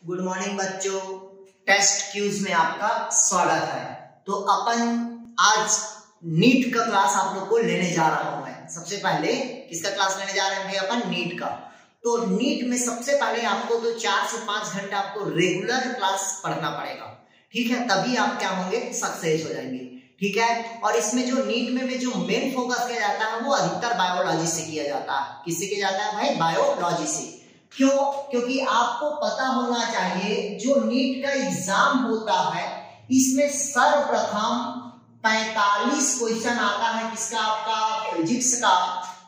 Good morning बच्चों, test cues में आपका स्वागत है। तो अपन आज नीट का क्लास आप लोग को लेने जा रहा हूं मैं। सबसे पहले किसका क्लास लेने जा रहे हैं भाई? अपन नीट का। तो नीट में सबसे पहले आपको तो 4 से 5 घंटा आपको रेगुलर क्लास पढ़ना पड़ेगा, ठीक है? तभी आप क्या होंगे, सक्सेस हो जाएंगे, ठीक है? और इसमें जो नीट में जो मेन फोकस किया जाता है वो अधिकतर बायोलॉजी से किया जाता है। किससे किया जाता है भाई? बायोलॉजी से। क्यों? क्योंकि आपको पता होना चाहिए जो नीट का एग्जाम होता है इसमें सर्वप्रथम 45 क्वेश्चन आता है किसका? आपका फिजिक्स का।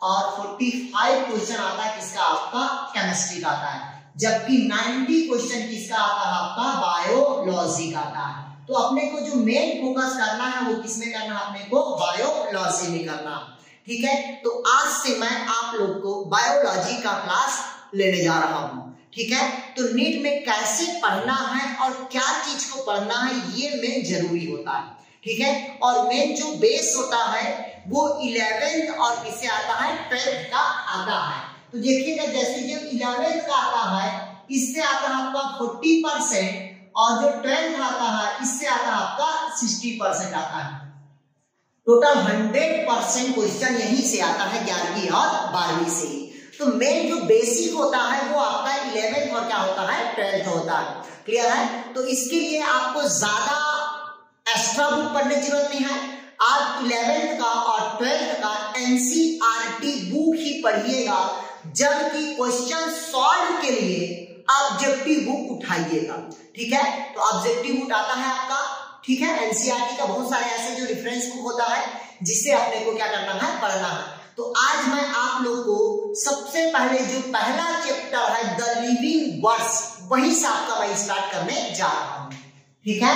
और 45 क्वेश्चन आता है किसका? आपका केमिस्ट्री का आता है। जबकि 90 क्वेश्चन किसका आता है? आपका बायोलॉजी का आता है। तो अपने को जो मेन फोकस करना है वो किसमें करना है? अपने को बायोलॉजी में करना, ठीक है? तो आज से मैं आप लोग को बायोलॉजी का क्लास लेने जा रहा हूं, ठीक है? तो नीट में कैसे पढ़ना है और क्या चीज को पढ़ना है ये मेन जरूरी होता है, ठीक है? और मेन जो बेस होता है वो 11th और किससे आता है? 12th का आता है। तो देखिएगा जैसे जो 11th का आता है इससे आता है आपका 40% और जो 12th आता है इससे आता है आपका 60% आता है। टोटल 100% क्वेश्चन यहीं से आता है 11वीं और 12वीं से ही। तो मेन जो बेसिक होता है वो आपका 11th और क्या होता है? 12th होता है। क्लियर है? तो इसके लिए आपको ज्यादा एक्स्ट्रा बुक पढ़ने की जरूरत नहीं है। आप 11th का और 12th का एनसीईआरटी बुक ही पढ़िएगा, जबकि क्वेश्चन सॉल्व के लिए ऑब्जेक्टिव बुक उठाइएगा, ठीक है? तो ऑब्जेक्टिव बुक आता है आपका, ठीक है? एनसीईआरटी का बहुत सारे ऐसे जो रेफरेंस बुक होता है जिससे अपने को क्या करना है? पढ़ना है। तो आज मैं आप लोग को सबसे पहले जो पहला चैप्टर है द लिविंग वर्ड्स, वहीं से आपका मैं स्टार्ट करने जा रहा हूं, ठीक है?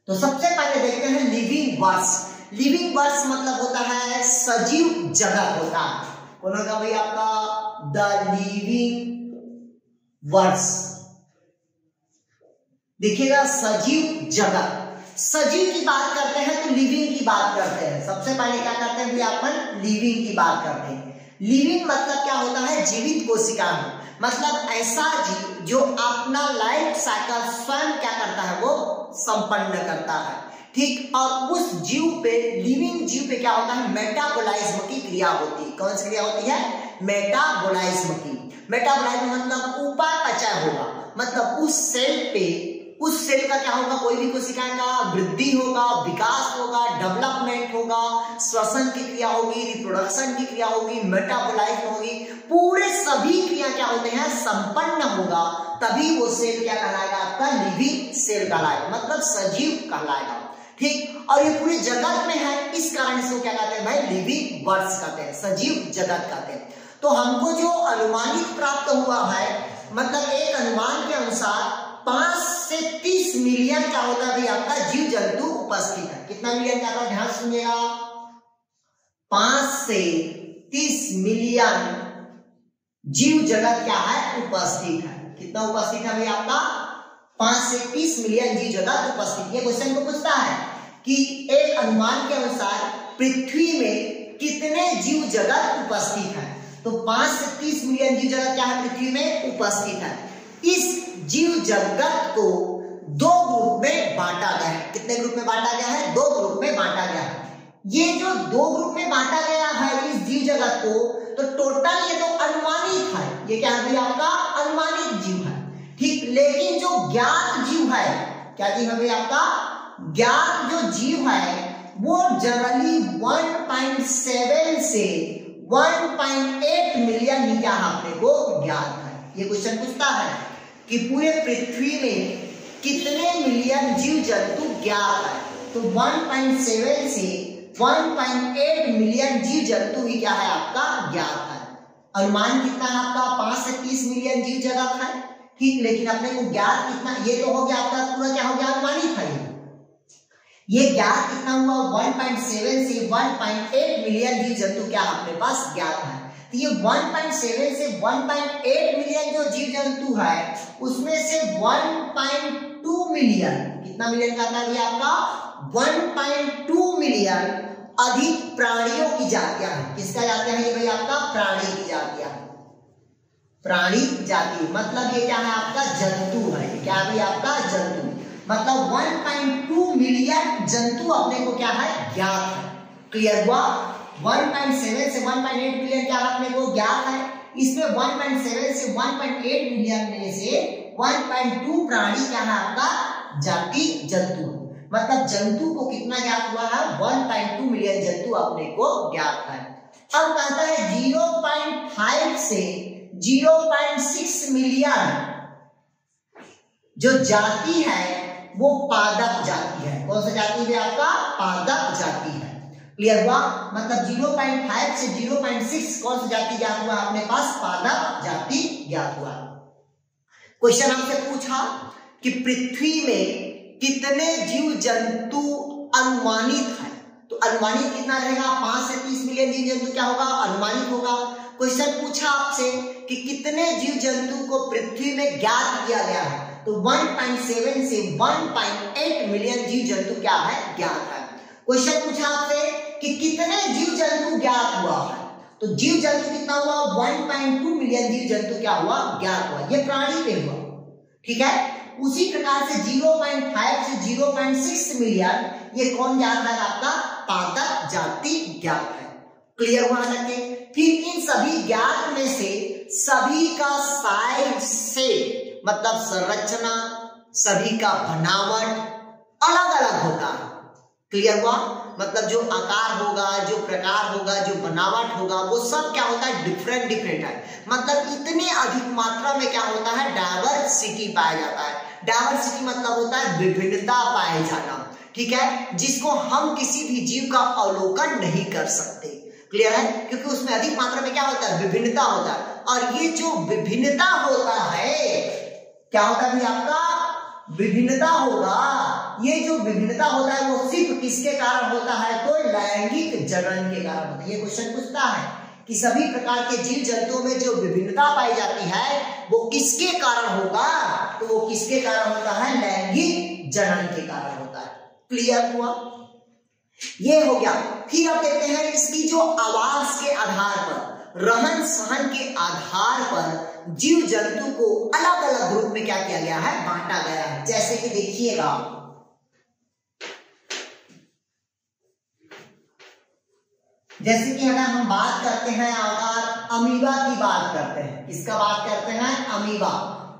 तो सबसे पहले देखते हैं लिविंग वर्ड्स। लिविंग वर्ड्स मतलब होता है सजीव जगत होता है। कौन होगा भाई आपका? The living words. देखिएगा सजीव जगत, सजीव की बात करते हैं तो लिविंग की बात करते हैं। सबसे पहले क्या करते हैं? अपन लिविंग की बात करते हैं। लिविंग मतलब क्या होता है? जीवित कोशिका, मतलब ऐसा जीव जो अपना लाइफ साइकिल स्वयं क्या करता है? वो संपन्न करता है, ठीक? और उस जीव पे, लिविंग जीव पे क्या होता है? मेटाबोलाइज्म की क्रिया होती है। कौन सी क्रिया होती है? मेटाबोलाइज्म की। मेटाबोलाइज्म मतलब उपापचय होगा, मतलब उस सेल पे, उस सेल का क्या होगा? कोई भी कोशिका का वृद्धि होगा, विकास होगा, डेवलपमेंट होगा, श्वसन की क्रिया होगी, रिप्रोडक्शन की क्रिया होगी, मेटाबोलाइज्म होगी, पूरे सभी क्रिया क्या होते हैं? संपन्न होगा, तभी वो सेल क्या कहलाएगा? आपका लिविंग सेल कहलाएगा, मतलब सजीव कहलाएगा, ठीक? और ये पूरे जगत में है, इस कारण इसको क्या कहते हैं भाई? लिविंग वर्ड्स कहते हैं, सजीव जगत कहते हैं। तो हमको जो अनुमानित प्राप्त हुआ है, मतलब एक अनुमान के अनुसार 5 से 30 मिलियन क्या होता है भाई? आपका जीव जंतु उपस्थित है। कितना मिलियन क्या होता है? ध्यान सुनिएगा, 5 से 30 मिलियन जीव जगत क्या है? उपस्थित है। कितना उपस्थित है भाई? आपका 5 से 30 मिलियन जीव जगत उपस्थित। ये क्वेश्चन को पूछता है कि एक अनुमान के अनुसार पृथ्वी में कितने जीव जगत उपस्थित है? तो 5 से 30 मिलियन जीव जगत क्या है? पृथ्वी में उपस्थित है। इस जीव जगत को 2 ग्रुप में बांटा गया है। कितने ग्रुप में बांटा गया है? 2 ग्रुप में बांटा गया है। ये जो 2 ग्रुप में बांटा गया है इस जीव जगत को, तो टोटल ये तो अनुमानित है। ये क्या है भाई? आपका अनुमानित जीव है, ठीक? लेकिन जो ज्ञात जीव है, क्या जीव है भाई? आपका ज्ञात जो जीव है वो जनरली 1.7 से 1.8 मिलियन ही क्या अपने को ज्ञात है। ये क्वेश्चन पूछता है कि पूरे पृथ्वी में कितने मिलियन जीव जंतु ज्ञात है? तो 1.7 से 1.8 मिलियन जीव जंतु ही क्या है? आपका ज्ञात है। अनुमान कितना है आपका? 5 से 30 मिलियन जीव जगत है, ठीक? लेकिन अपने को ज्ञात कितना? ये तो हो गया आपका पूरा क्या हो गया? अनुमानित है। ये ज्ञात कितना हुआ? 1.7 से 1.8 मिलियन जीव जंतु क्या अपने पास ज्ञात है। तो ये 1.7 से 1.8 मिलियन जो जीव जंतु है उसमें से 1.2 मिलियन, कितना मिलियन का आता है आपका? 1.2 मिलियन अधिक प्राणियों की जातियां हैं। किसका जातियां है ये भाई? आपका प्राणी की जातियां। प्राणी जाति, मतलब ये क्या है आपका जंतु है, क्या है भाई आपका जंतु, मतलब 1.2 मिलियन जंतु अपने को क्या है ज्ञात है। क्लियर हुआ? 1.7 से 1.8 मिलियन क्या अपने को ज्ञात है, इसमें 1.7 से 1.8 मिलियन में से 1.2 प्राणी क्या है आपका जाति जंतु, मतलब जंतु को कितना ज्ञात हुआ है 1.2 मिलियन जंतु अपने को ज्ञात है। अब कहता है 0.5 से 0.6 मिलियन जो जाति है वो पादप जाति है। कौन सा जाति है आपका? पादप जाति है। क्लियर हुआ? मतलब 0.5 से 0.6 कौन सी जाति ज्ञात हुआ अपने पास? पादप जाति ज्ञात हुआ। क्वेश्चन आपसे पूछा कि पृथ्वी में कितने जीव जंतु अनुमानित है, तो अनुमानित कितना रहेगा? 5 से 30 मिलियन जीव जंतु क्या होगा? अनुमानित होगा। क्वेश्चन पूछा आपसे कि कितने जीव जंतु को पृथ्वी में ज्ञात किया गया है, तो 1.7 से 1.8 मिलियन जीव जंतु क्या है ज्ञात है। क्वेश्चन पूछा आपसे कि कितने जीव जंतु ज्ञात हुआ है, तो जीव जंतु कितना हुआ? 1.2 मिलियन जीव जंतु क्या हुआ ज्ञात हुआ। ये प्राणी पे हुआ, ठीक है। उसी प्रकार से 0.5 से 0.6 मिलियन ये कौन ज्ञात है आपका? पादप जाति ज्ञात है। क्लियर हुआ ना? फिर इन सभी ज्ञात में से सभी का साइज से मतलब संरचना, सभी का बनावट अलग अलग होता है। क्लियर हुआ? मतलब जो आकार होगा, जो प्रकार होगा, जो बनावट होगा, वो सब क्या होता है? डिफरेंट डिफरेंट है। मतलब इतने अधिक मात्रा में क्या होता है? डायवर्सिटी पाया जाता है। डायवर्सिटी मतलब होता है विभिन्नता पाए जाना, ठीक है, जिसको हम किसी भी जीव का अवलोकन नहीं कर सकते। क्लियर है? क्योंकि उसमें अधिक मात्रा में क्या होता है? विभिन्नता होता है। और ये जो विभिन्नता होता है क्या होता है आपका? विभिन्नता होगा। ये जो विभिन्नता होता है वो सिर्फ किसके कारण होता है? तो लैंगिक जनन के कारण होता है। ये क्वेश्चन पूछता है कि सभी प्रकार के जीव जंतुओं में जो विभिन्नता पाई जाती है वो किसके कारण होगा? तो वो किसके कारण होता है? लैंगिक जनन के कारण होता है। क्लियर हुआ? ये हो गया। फिर आप देखते हैं इसकी जो आवास के आधार पर, रहन सहन के आधार पर जीव जंतु को अलग अलग ग्रुप में क्या किया गया है? बांटा गया है। जैसे कि देखिएगा, जैसे कि अगर हम बात करते हैं, अगर अमीबा की बात करते हैं, किसका बात करते हैं? अमीबा।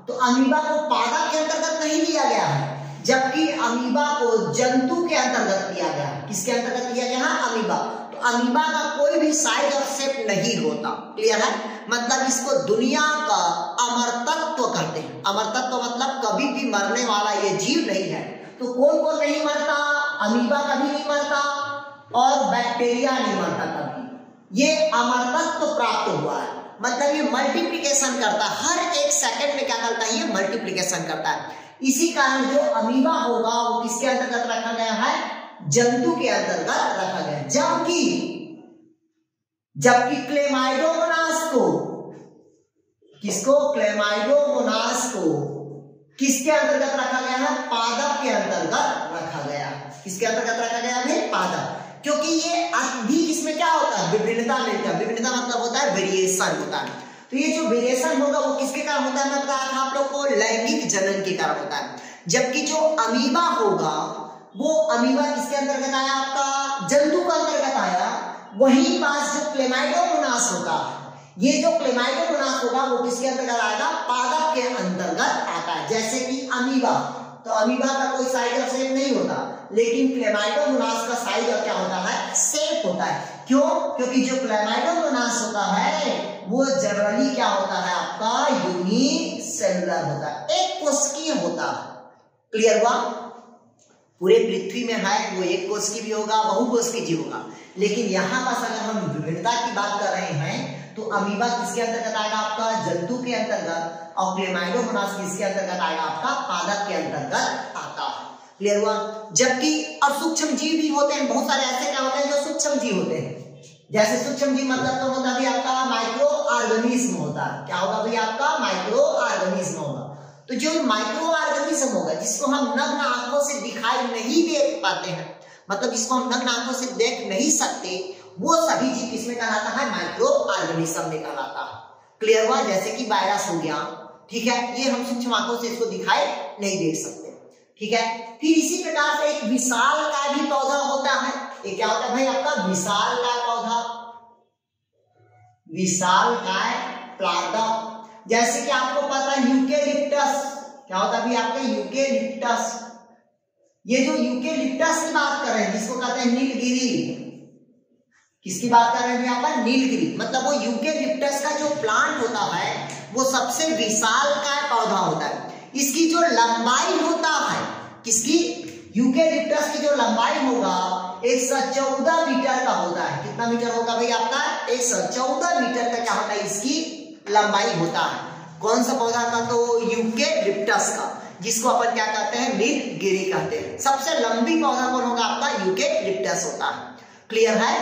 तो अमीबा को पादप के अंतर्गत नहीं लिया गया है, जबकि अमीबा को जंतु के अंतर्गत लिया गया है। किसके अंतर्गत लिया गया है? अमीबा। तो अमीबा का कोई भी साइड और शेप नहीं होता। क्लियर है? मतलब इसको दुनिया का अमरतत्व कहते हैं। अमरतत्व मतलब कभी भी मरने वाला ये जीव नहीं है। तो कौन कौन नहीं मरता? अमीबा कभी नहीं मरता और बैक्टीरिया नहीं मरता कभी। ये अमरतत्व प्राप्त हुआ है, मतलब ये मल्टीप्लिकेशन करता है। हर एक सेकंड में क्या करता है? ये मल्टीप्लिकेशन करता है। इसी कारण जो अमीबा होगा वो किसके अंतर्गत रखा गया है? जंतु के अंतर्गत रखा गया। जबकि क्लेमाइडोमोनास को, किसको? क्लेमाइडोमोनास को किसके अंतर्गत रखा गया है? पादप के अंतर्गत रखा गया। किसके अंतर्गत रखा गया है? पादप। क्योंकि ये अधिक इसमें क्या होता है? विभिन्नता मिलता है। विभिन्नता मतलब होता है वेरिएशन होता है। तो ये जो वेरिएशन होगा वो किसके कारण होता है? मैं बता रहा था आप लोग को, लैंगिक जनन के कारण होता है। जबकि जो अमीबा होगा वो अमीबा किसके अंतर्गत आया? आपका जंतु का अंतर्गत आया। वहीं पास जो क्लेमाइडोमोनास होता है, ये जो क्लेमाइडोमोनास होगा वो किसके अंतर्गत आएगा? पादप के अंतर्गत आता है। जैसे कि अमीबा, तो अमीबा का कोई साइज और शेप नहीं होता, लेकिन क्लेमाइडोमोनास का साइज और क्या होता है? शेप होता है। क्यों? क्योंकि जो क्लेमाइडोमोनास होता है वो जनरली क्या होता है? आपका यूनिसेलुलर होता है, एक कोशिकीय होता है। क्लियर हुआ? पूरे पृथ्वी में है वो एक कोशिकीय भी होगा, बहुकोशिकीय जीव होगा। लेकिन यहाँ पास अगर हम विभिन्नता की बात कर रहे हैं तो अमीबा किसके अंतर्गत आएगा? आपका जंतु के अंतर्गत। और क्लेमाइडोमोनास किसके अंतर्गत आएगा? आपका पादप के अंतर्गत आता है। क्लियर हुआ? जबकि और सूक्ष्म जीव भी होते हैं, बहुत सारे ऐसे क्या होते हैं जो सूक्ष्म जीव होते हैं। जैसे सूक्ष्म जीव मतलब तो होता भी आपका माइक्रो ऑर्गेनिज्म होता है। क्या होगा भाई? आपका माइक्रो ऑर्गेनिज्म होगा। तो जो माइक्रो ऑर्गेनिज्म होगा जिसको हम नग्न आंखों से दिखाई नहीं देख पाते हैं, मतलब जिसको हम नग्न आंखों से देख नहीं सकते, वो सभी जीव किसमें कहलाता है? माइक्रो ऑर्गेनिज्म में कहलाता है। क्लियर हुआ? जैसे कि वायरस हो गया, ठीक है, ये हम सूक्ष्म आंखों से इसको दिखाई नहीं दे सकते, ठीक है। फिर इसी प्रकार से एक विशालकाय भी पौधा होता है। ये क्या होता है भाई आपका विशालकाय पौधा, विशालकाय पौधा। जैसे कि आपको पता है यूकेलिप्टस, क्या होता है भाई आपका यूकेलिप्टस। ये जो यूकेलिप्टस की बात कर रहे हैं जिसको कहते हैं नीलगिरी, किसकी बात कर रहे हैं यहाँ पर? नीलगिरी। मतलब वो यूकेलिप्टस का जो प्लांट होता है वो सबसे विशालकाय पौधा होता है। इसकी जो लंबाई होता है, किसकी? यूकेलिप्टस की जो लंबाई होगा 114 मीटर का होता है। कितना मीटर होगा भाई आपका? 114 मीटर का क्या होता है? इसकी लंबाई होता है। कौन सा पौधा का? तो यूकेलिप्टस का, जिसको अपन क्या कहते हैं? नीलगिरी कहते हैं। सबसे लंबी पौधा कौन होगा आपका? यूकेलिप्टस होता है। क्लियर है?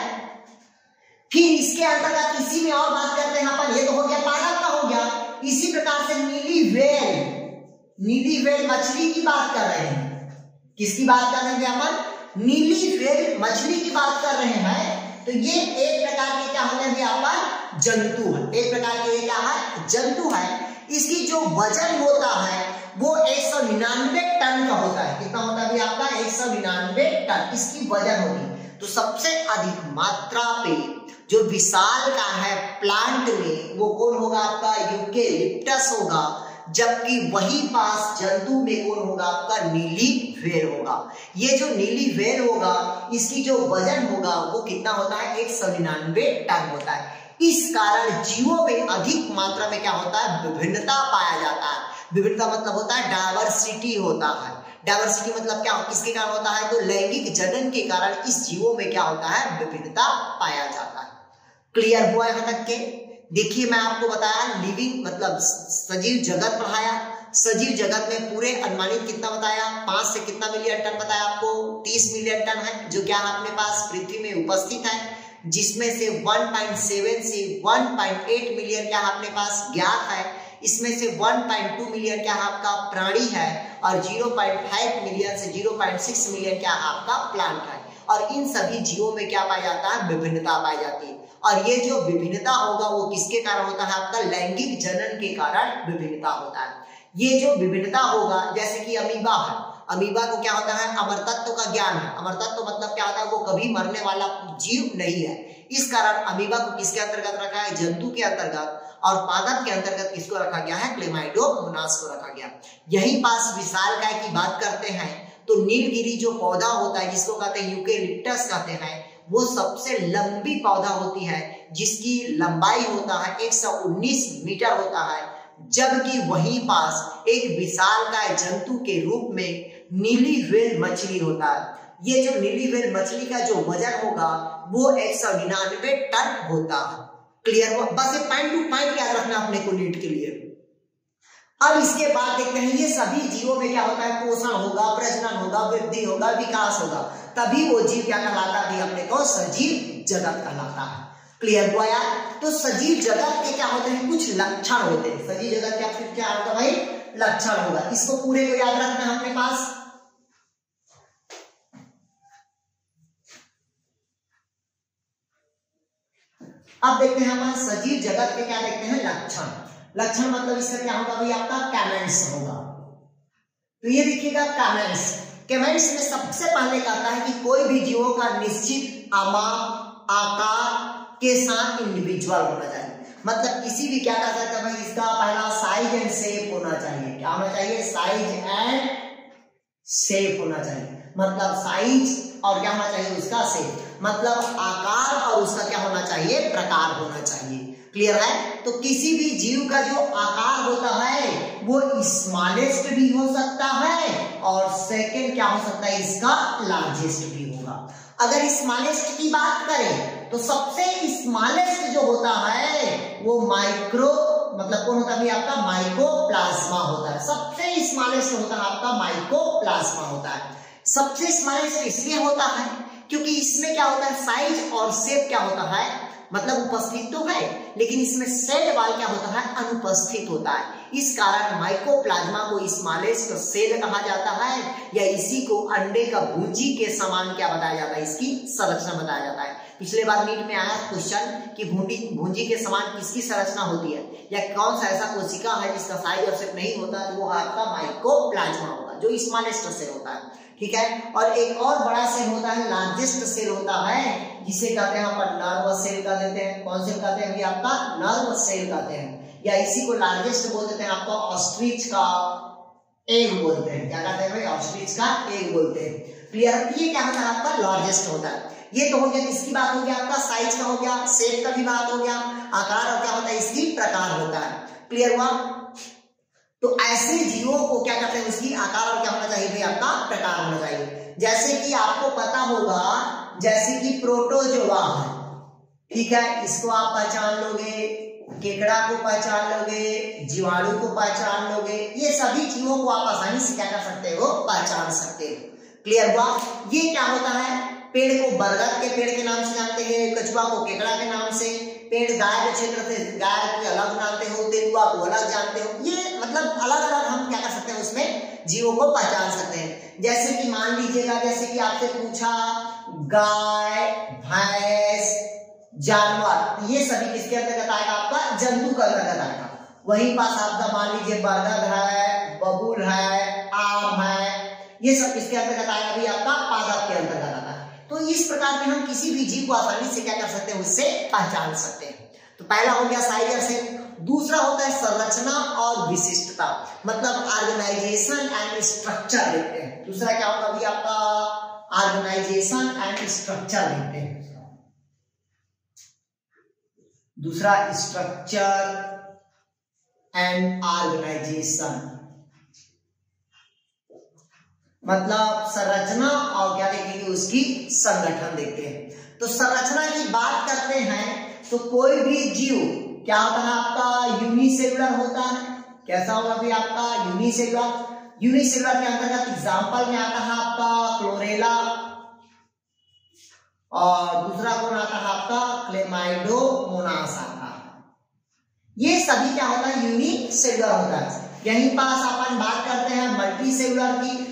फिर इसके अंतर्गत इसी में और बात करते हैं अपन, ये तो हो गया पालक का हो गया। इसी प्रकार से नीली व्हेल, नीली व्हेल मछली की बात कर रहे हैं। किसकी बात कर रहे हैं अपन? नीली व्हेल मछली की बात कर रहे हैं। तो ये एक प्रकार के क्या होते हैं अपन? जंतु है। एक प्रकार के क्या है? जंतु है। इसकी जो वजन होता है वो 199 टन का होता है। कितना होता है भाई आपका? 199 टन इसकी वजन होगी। तो सबसे अधिक मात्रा पे जो विशाल का है प्लांट में वो कौन होगा आपका? यूकेलिप्टस होगा। जबकि वही पास जंतु में कौन होगा आपका? नीली व्हेल होगा। ये जो नीली व्हेल होगा इसकी जो वजन होगा वो कितना होता है? 199 टन होता है। इस कारण जीवों में अधिक मात्रा में क्या होता है? विभिन्नता पाया जाता है। विभिन्नता मतलब होता है डायवर्सिटी होता है। डायवर्सिटी मतलब क्या? किसके कारण होता है? तो लैंगिक जनन के कारण इस जीवों में क्या होता है? विभिन्नता पाया जाता है। क्लियर हुआ यहाँ तक के? देखिए मैं आपको बताया लिविंग मतलब सजीव जगत पढ़ाया। सजीव जगत में पूरे अनुमानित कितना बताया? 5 से कितना मिलियन टन बताया आपको? 30 मिलियन टन है जो क्या अपने पास पृथ्वी में उपस्थित है, जिसमें से 1.7 से 1.8 मिलियन क्या अपने पास ज्ञात है। इसमें से 1.2 मिलियन क्या आपका प्राणी है और 0.5 मिलियन से 0.6 मिलियन क्या आपका प्लांट है। और इन सभी जीवों में क्या पाया जाता है? विभिन्नता पाई जाती है। और ये जो विभिन्नता होगा वो किसके कारण होता है? आपका लैंगिक जनन के कारण विभिन्नता होता है। ये जो विभिन्नता होगा जैसे कि अमीबा है, अमीबा को क्या होता है? अमरतत्व का ज्ञान है। अमरतत्व मतलब क्या होता है? वो कभी मरने वाला जीव नहीं है। इस कारण अमीबा को किसके अंतर्गत रखा है? जंतु के अंतर्गत। और पादप के अंतर्गत किसको रखा गया है? क्लेमाइडोमोनास को रखा गया। यही पास विशालकाय की बात करते हैं तो नीलगिरी जो पौधा होता है जिसको कहते हैं यूकेलिप्टस कहते हैं, वो सबसे लंबी पौधा होती है जिसकी लंबाई होता है 119 मीटर होता है। जबकि वहीं पास एक विशालकाय जंतु के रूप में नीली व्हेल मछली होता है। ये जो नीली व्हेल मछली का जो वजन होगा वो 199 टन होता है। क्लियर हुआ? बस ये पॉइंट टू पॉइंट याद रखना अपने को नीट के लिए। अब इसके बाद देखते हैं ये सभी जीवों में क्या होता है? पोषण होगा, प्रजनन होगा, वृद्धि होगा, विकास होगा, तभी वो जीव क्या कहलाता है? अपने को सजीव जगत कहलाता है। क्लियर हुआ यार? तो सजीव जगत के क्या होते हैं? कुछ लक्षण होते हैं। सजीव जगत क्या फिर क्या होता है भाई? लक्षण होगा। इसको पूरे को याद रखना है अपने पास। अब देखते हैं हमारे सजीव जगत के क्या देखते हैं? लक्षण। लक्षण मतलब इसका क्या होगा भाई? आपका कैमेंट्स होगा। तो ये देखिएगा कैमेंट्स। कैमेंट्स में सबसे पहले कहता है कि कोई भी जीवों का निश्चित आकार के साथ इंडिविजुअल होना चाहिए। मतलब किसी भी क्या कह सकते हैं भाई? इसका पहला साइज एंड शेप होना चाहिए। क्या होना चाहिए? साइज एंड शेप होना चाहिए। मतलब साइज और क्या होना चाहिए? उसका शेप मतलब आकार और उसका क्या होना चाहिए? प्रकार होना चाहिए। क्लियर है? तो किसी भी जीव का जो आकार होता है वो स्मॉलेस्ट भी हो सकता है और सेकंड क्या हो सकता है? इसका लार्जेस्ट भी होगा। अगर स्मॉलेस्ट की बात करें तो सबसे स्मॉलेस्ट जो होता है वो माइक्रो मतलब कौन होता है? आपका माइकोप्लाज्मा होता है। सबसे स्मॉलेस्ट होता है आपका माइकोप्लाज्मा होता है। सबसे स्मॉलेस्ट इसलिए होता है क्योंकि इसमें क्या होता है? साइज और शेप क्या होता है? मतलब उपस्थित तो है, लेकिन इसमें सेल वॉल क्या होता है, अनुपस्थित होता है। इस कारण माइकोप्लाज्मा को स्मॉलेस्ट सेल कहा जाता है, या इसी को अंडे का भुंजी के समान क्या बताया जाता है, इसकी संरचना बताया जाता है। पिछले बार नीट में आया क्वेश्चन कि भुंजी के समान किसकी संरचना होती है, या कौन सा ऐसा कोशिका है जिसका साइज और शेप नहीं होता, तो वो आपका माइकोप्लाज्मा होगा, जो स्मॉलेस्ट सेल होता है। ठीक है, और एक और बड़ा सेल होता है, लार्जेस्ट सेल होता है, जिसे कहते हैं अपन नर्व सेल कह देते हैं। कौन सेल कहते हैं, आपका नर्व सेल कहते हैं, या इसी को लार्जेस्ट बोल देते हैं, आपको ऑस्ट्रिच का एग बोलते हैं। क्या कहते हैं भाई, ऑस्ट्रिच का एग बोलते हैं। क्लियर, ये क्या होता है, आपका लार्जेस्ट होता है। ये तो हो गया, किसकी बात हो गया, आपका साइज का हो गया, शेप का भी बात हो गया, आकार और क्या होता है, इसकी प्रकार होता है। क्लियर हुआ। तो ऐसे जीवों को क्या कहते हैं, उसकी आकार और क्या होना चाहिए भाई, आपका प्रकार होना चाहिए। जैसे कि आपको पता होगा, जैसे कि प्रोटोजोआ है, ठीक है, इसको आप पहचान लोगे, केकड़ा को पहचान लोगे, जीवाणु को पहचान लोगे, ये सभी जीवों को आप आसानी से क्या कर सकते हो, पहचान सकते हो। क्लियर हुआ। ये क्या होता है, पेड़ को बरगद के पेड़ के नाम से जानते हैं, कछुआ को केकड़ा के नाम से, पेड़ गाय के क्षेत्र से गाय को अलग जानते हो, तेंदुआ को अलग जानते हो। ये मतलब अलग अलग हम क्या कर सकते हैं, उसमें जीवों को पहचान सकते हैं। जैसे कि मान लीजिएगा, जैसे कि आपसे पूछा गाय, भैंस, जानवर, ये सभी किसके अंतर्गत आएगा, आपका जंतु का अंतर्गत आएगा। वहीं पास आपका मान लीजिए बरगद है, बबूल है, आम है, ये सब किसके अंतर्गत आएगा भी, आपका पादप के अंतर्गत आता है। तो इस प्रकार में हम किसी भी जीव को आसानी से क्या कर सकते हैं, उससे पहचान सकते हैं। तो पहला हो गया साइज और शेप। दूसरा होता है संरचना और विशिष्टता, मतलब ऑर्गेनाइजेशन एंड स्ट्रक्चर देखते हैं। दूसरा क्या होगा भी, आपका ऑर्गेनाइजेशन एंड स्ट्रक्चर देखते हैं। दूसरा स्ट्रक्चर एंड ऑर्गेनाइजेशन, मतलब संरचना और क्या देखेंगे, उसकी संगठन देखते हैं। तो संरचना की बात करते हैं तो कोई भी जीव क्या होता है, आपका यूनिसेलुलर होता है। कैसा होगा भी, आपका यूनिसेलुलर। यूनिसेलुलर के अंतर्गत एग्जांपल में आता है आपका क्लोरेला, और दूसरा कौन आता है, आपका क्लेमाइडोमोनास आता है। ये सभी क्या होता है, यूनिसेलुलर होता है। यहीं पास अपन बात करते हैं मल्टी सेलुलर की।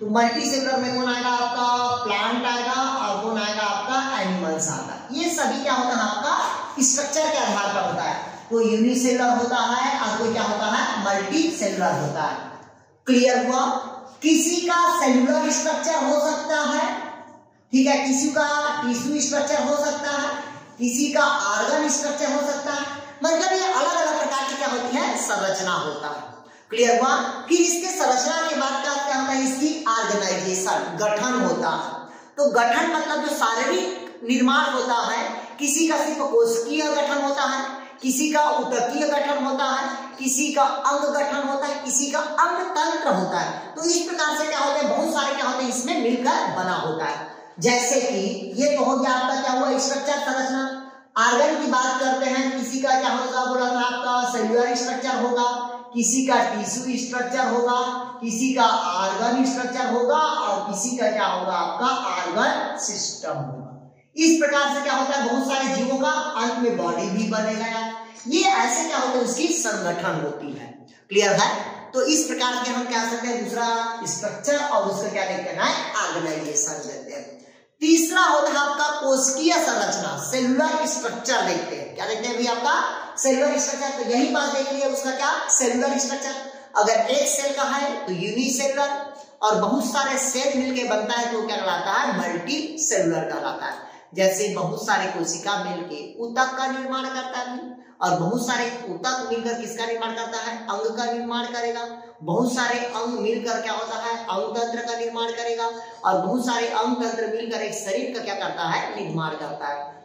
तो मल्टी सेलुलर में कौन आएगा, आपका प्लांट आएगा, और कौन आएगा, आपका एनिमल्स आता है। ये सभी क्या होता है, आपका स्ट्रक्चर के आधार पर होता है। कोई यूनिसेलुलर होता है और कोई क्या होता है, मल्टी सेलुलर होता है। क्लियर हुआ। किसी का सेलुलर स्ट्रक्चर हो सकता है, ठीक है, किसी का टिश्यू स्ट्रक्चर हो सकता है, किसी का ऑर्गन स्ट्रक्चर हो सकता है। मतलब ये अलग अलग प्रकार की क्या होती है, संरचना होता है। क्लियर हुआ। फिर इसके संरचना के बाद क्या होता है, इसकी ऑर्गेनाइजेशन, गठन होता है। तो गठन मतलब जो शारीरिक निर्माण होता है, किसी का सिर्फ कोशिकीय गठन होता है, किसी का ऊतकीय गठन होता है, किसी का अंग गठन होता है, किसी का अंग तंत्र होता है। तो इस प्रकार से क्या होता है, बहुत सारे क्या होते हैं, इसमें मिलकर बना होता है। जैसे कि ये तो हो गया आपका क्या हुआ, स्ट्रक्चर, संरचना। ऑर्गन की बात करते हैं, किसी का क्या होगा, बोला था आपका सेल्युलर स्ट्रक्चर होगा, किसी का टिश्यू स्ट्रक्चर होगा, किसी का ऑर्गन स्ट्रक्चर होगा, और किसी का क्या होगा, आपका ऑर्गन सिस्टम होगा। इस प्रकार से क्या होता है, बहुत सारे जीवों का अंत में बॉडी भी बनेगा। ये ऐसे क्या होता है, उसकी संगठन होती है। क्लियर है। तो इस प्रकार के हम क्या सकते हैं, दूसरा स्ट्रक्चर और उसका क्या देखते हैं, ऑर्गेनाइजेशन देखते हैं। तीसरा होता है आपका कोशिकीय संरचना, सेलुलर स्ट्रक्चर देखते हैं। क्या देखते हैं भी, आपका सेलुलर स्ट्रक्चर। तो यही बात देख लिया, उसका क्या, सेलुलर स्ट्रक्चर। अगर एक सेल का है तो यूनिसेलुलर, और बहुत सारे सेल मिलके बनता है तो क्या कहलाता है, मल्टी सेलुलर कहलाता है। जैसे बहुत सारे कोशिका मिलके ऊतक का निर्माण करता है, और बहुत सारे ऊतक मिलकर किसका निर्माण करता है, अंग का निर्माण करेगा। बहुत सारे अंग मिलकर क्या होता है, अंग तंत्र का निर्माण करेगा, और बहुत सारे अंग तंत्र मिलकर एक शरीर का क्या करता है, निर्माण करता है।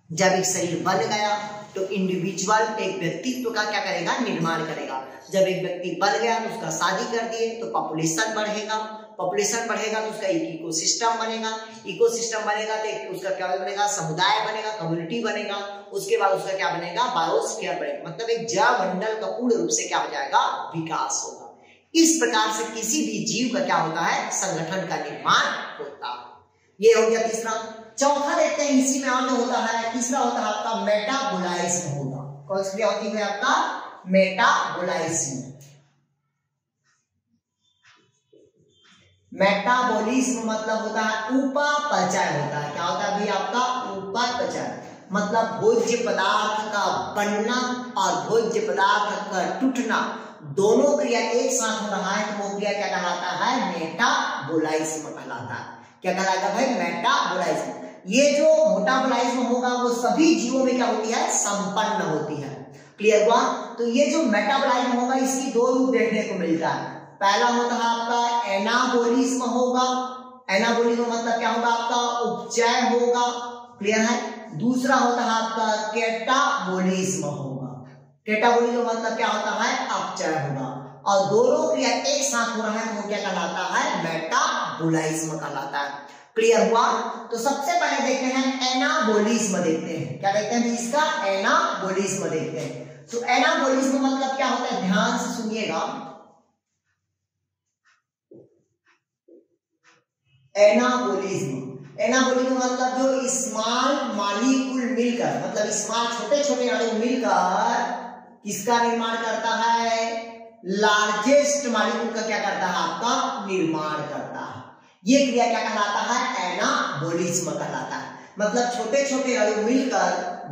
जब एक शरीर बन गया तो इंडिविजुअल, एक व्यक्तित्व का क्या करेगा, निर्माण करेगा। जब एक व्यक्ति बन गया तो उसका शादी कर दिए तो पॉपुलेशन बढ़ेगा, पॉपुलेशन बढ़ेगा तो उसका एक इकोसिस्टम बनेगा, इकोसिस्टम बनेगा तो उसका क्या बनेगा, समुदाय बनेगा, कम्युनिटी बनेगा। उसके बाद उसका क्या बनेगा, बायोस्फीयर बनेगा, मतलब एक जैव मंडल का पूर्ण रूप से क्या हो जाएगा, विकास होगा। इस प्रकार से किसी भी जीव का क्या होता है, संगठन का निर्माण होता है। ये हो गया तीसरा। चौथा देखते हैं इसी में और जो होता है, तीसरा होता है आपका मेटाबोलाइज्म होगा। कौन सी क्रिया होती है आपका? मेटाबोलाइज्म। मेटाबॉलिज्म मतलब होता है उपापचय होता है। क्या होता है भाई आपका? उपापचय। मतलब भोज्य पदार्थ का बनना और भोज्य पदार्थ का टूटना दोनों क्रिया एक साथ हो रहा है तो वो क्रिया क्या कहलाता है? मेटाबोलाइज्म कहलाता है। क्या कहलाता है भाई? मेटाबोलाइज्म। ये जो मेटाबोलाइज्म होगा वो सभी जीवों में क्या होती है? संपन्न होती है। क्लियर हुआ? तो ये जो मेटाबोलाइज्म होगा इसकी दो रूप देखने को मिलता है। पहला होता है आपका एनाबोलिज्म होगा। एनाबोलिज्म मतलब क्या होगा? आपका उपचय होगा। क्लियर है? दूसरा होता है आपका कैटाबोलिज्म होगा। कैटाबोलिज्म मतलब क्या होता है? अपचय होगा। और दोनों क्रिया एक साथ हो रहा है तो वो क्या कहलाता है? मेटाबोलाइज्म कहलाता है। क्लियर हुआ? तो सबसे पहले देखते हैं एनाबोलिज्म देखते हैं। क्या देखते हैं इसका? एनाबोलिज्म देखते हैं। तो एनाबोलिज्म मतलब क्या होता है? ध्यान से सुनिएगा। एनाबोलिज्म मतलब जो स्मॉल मॉलिक्यूल मिलकर, मतलब स्मॉल छोटे छोटे अणु मिलकर किसका निर्माण करता है? लार्जेस्ट मॉलिक्यूल का क्या करता है? आपका निर्माण करता है। ये क्रिया क्या कहलाता है? एनाबोलिज्म कहलाता है। मतलब छोटे छोटे अणु मिलकर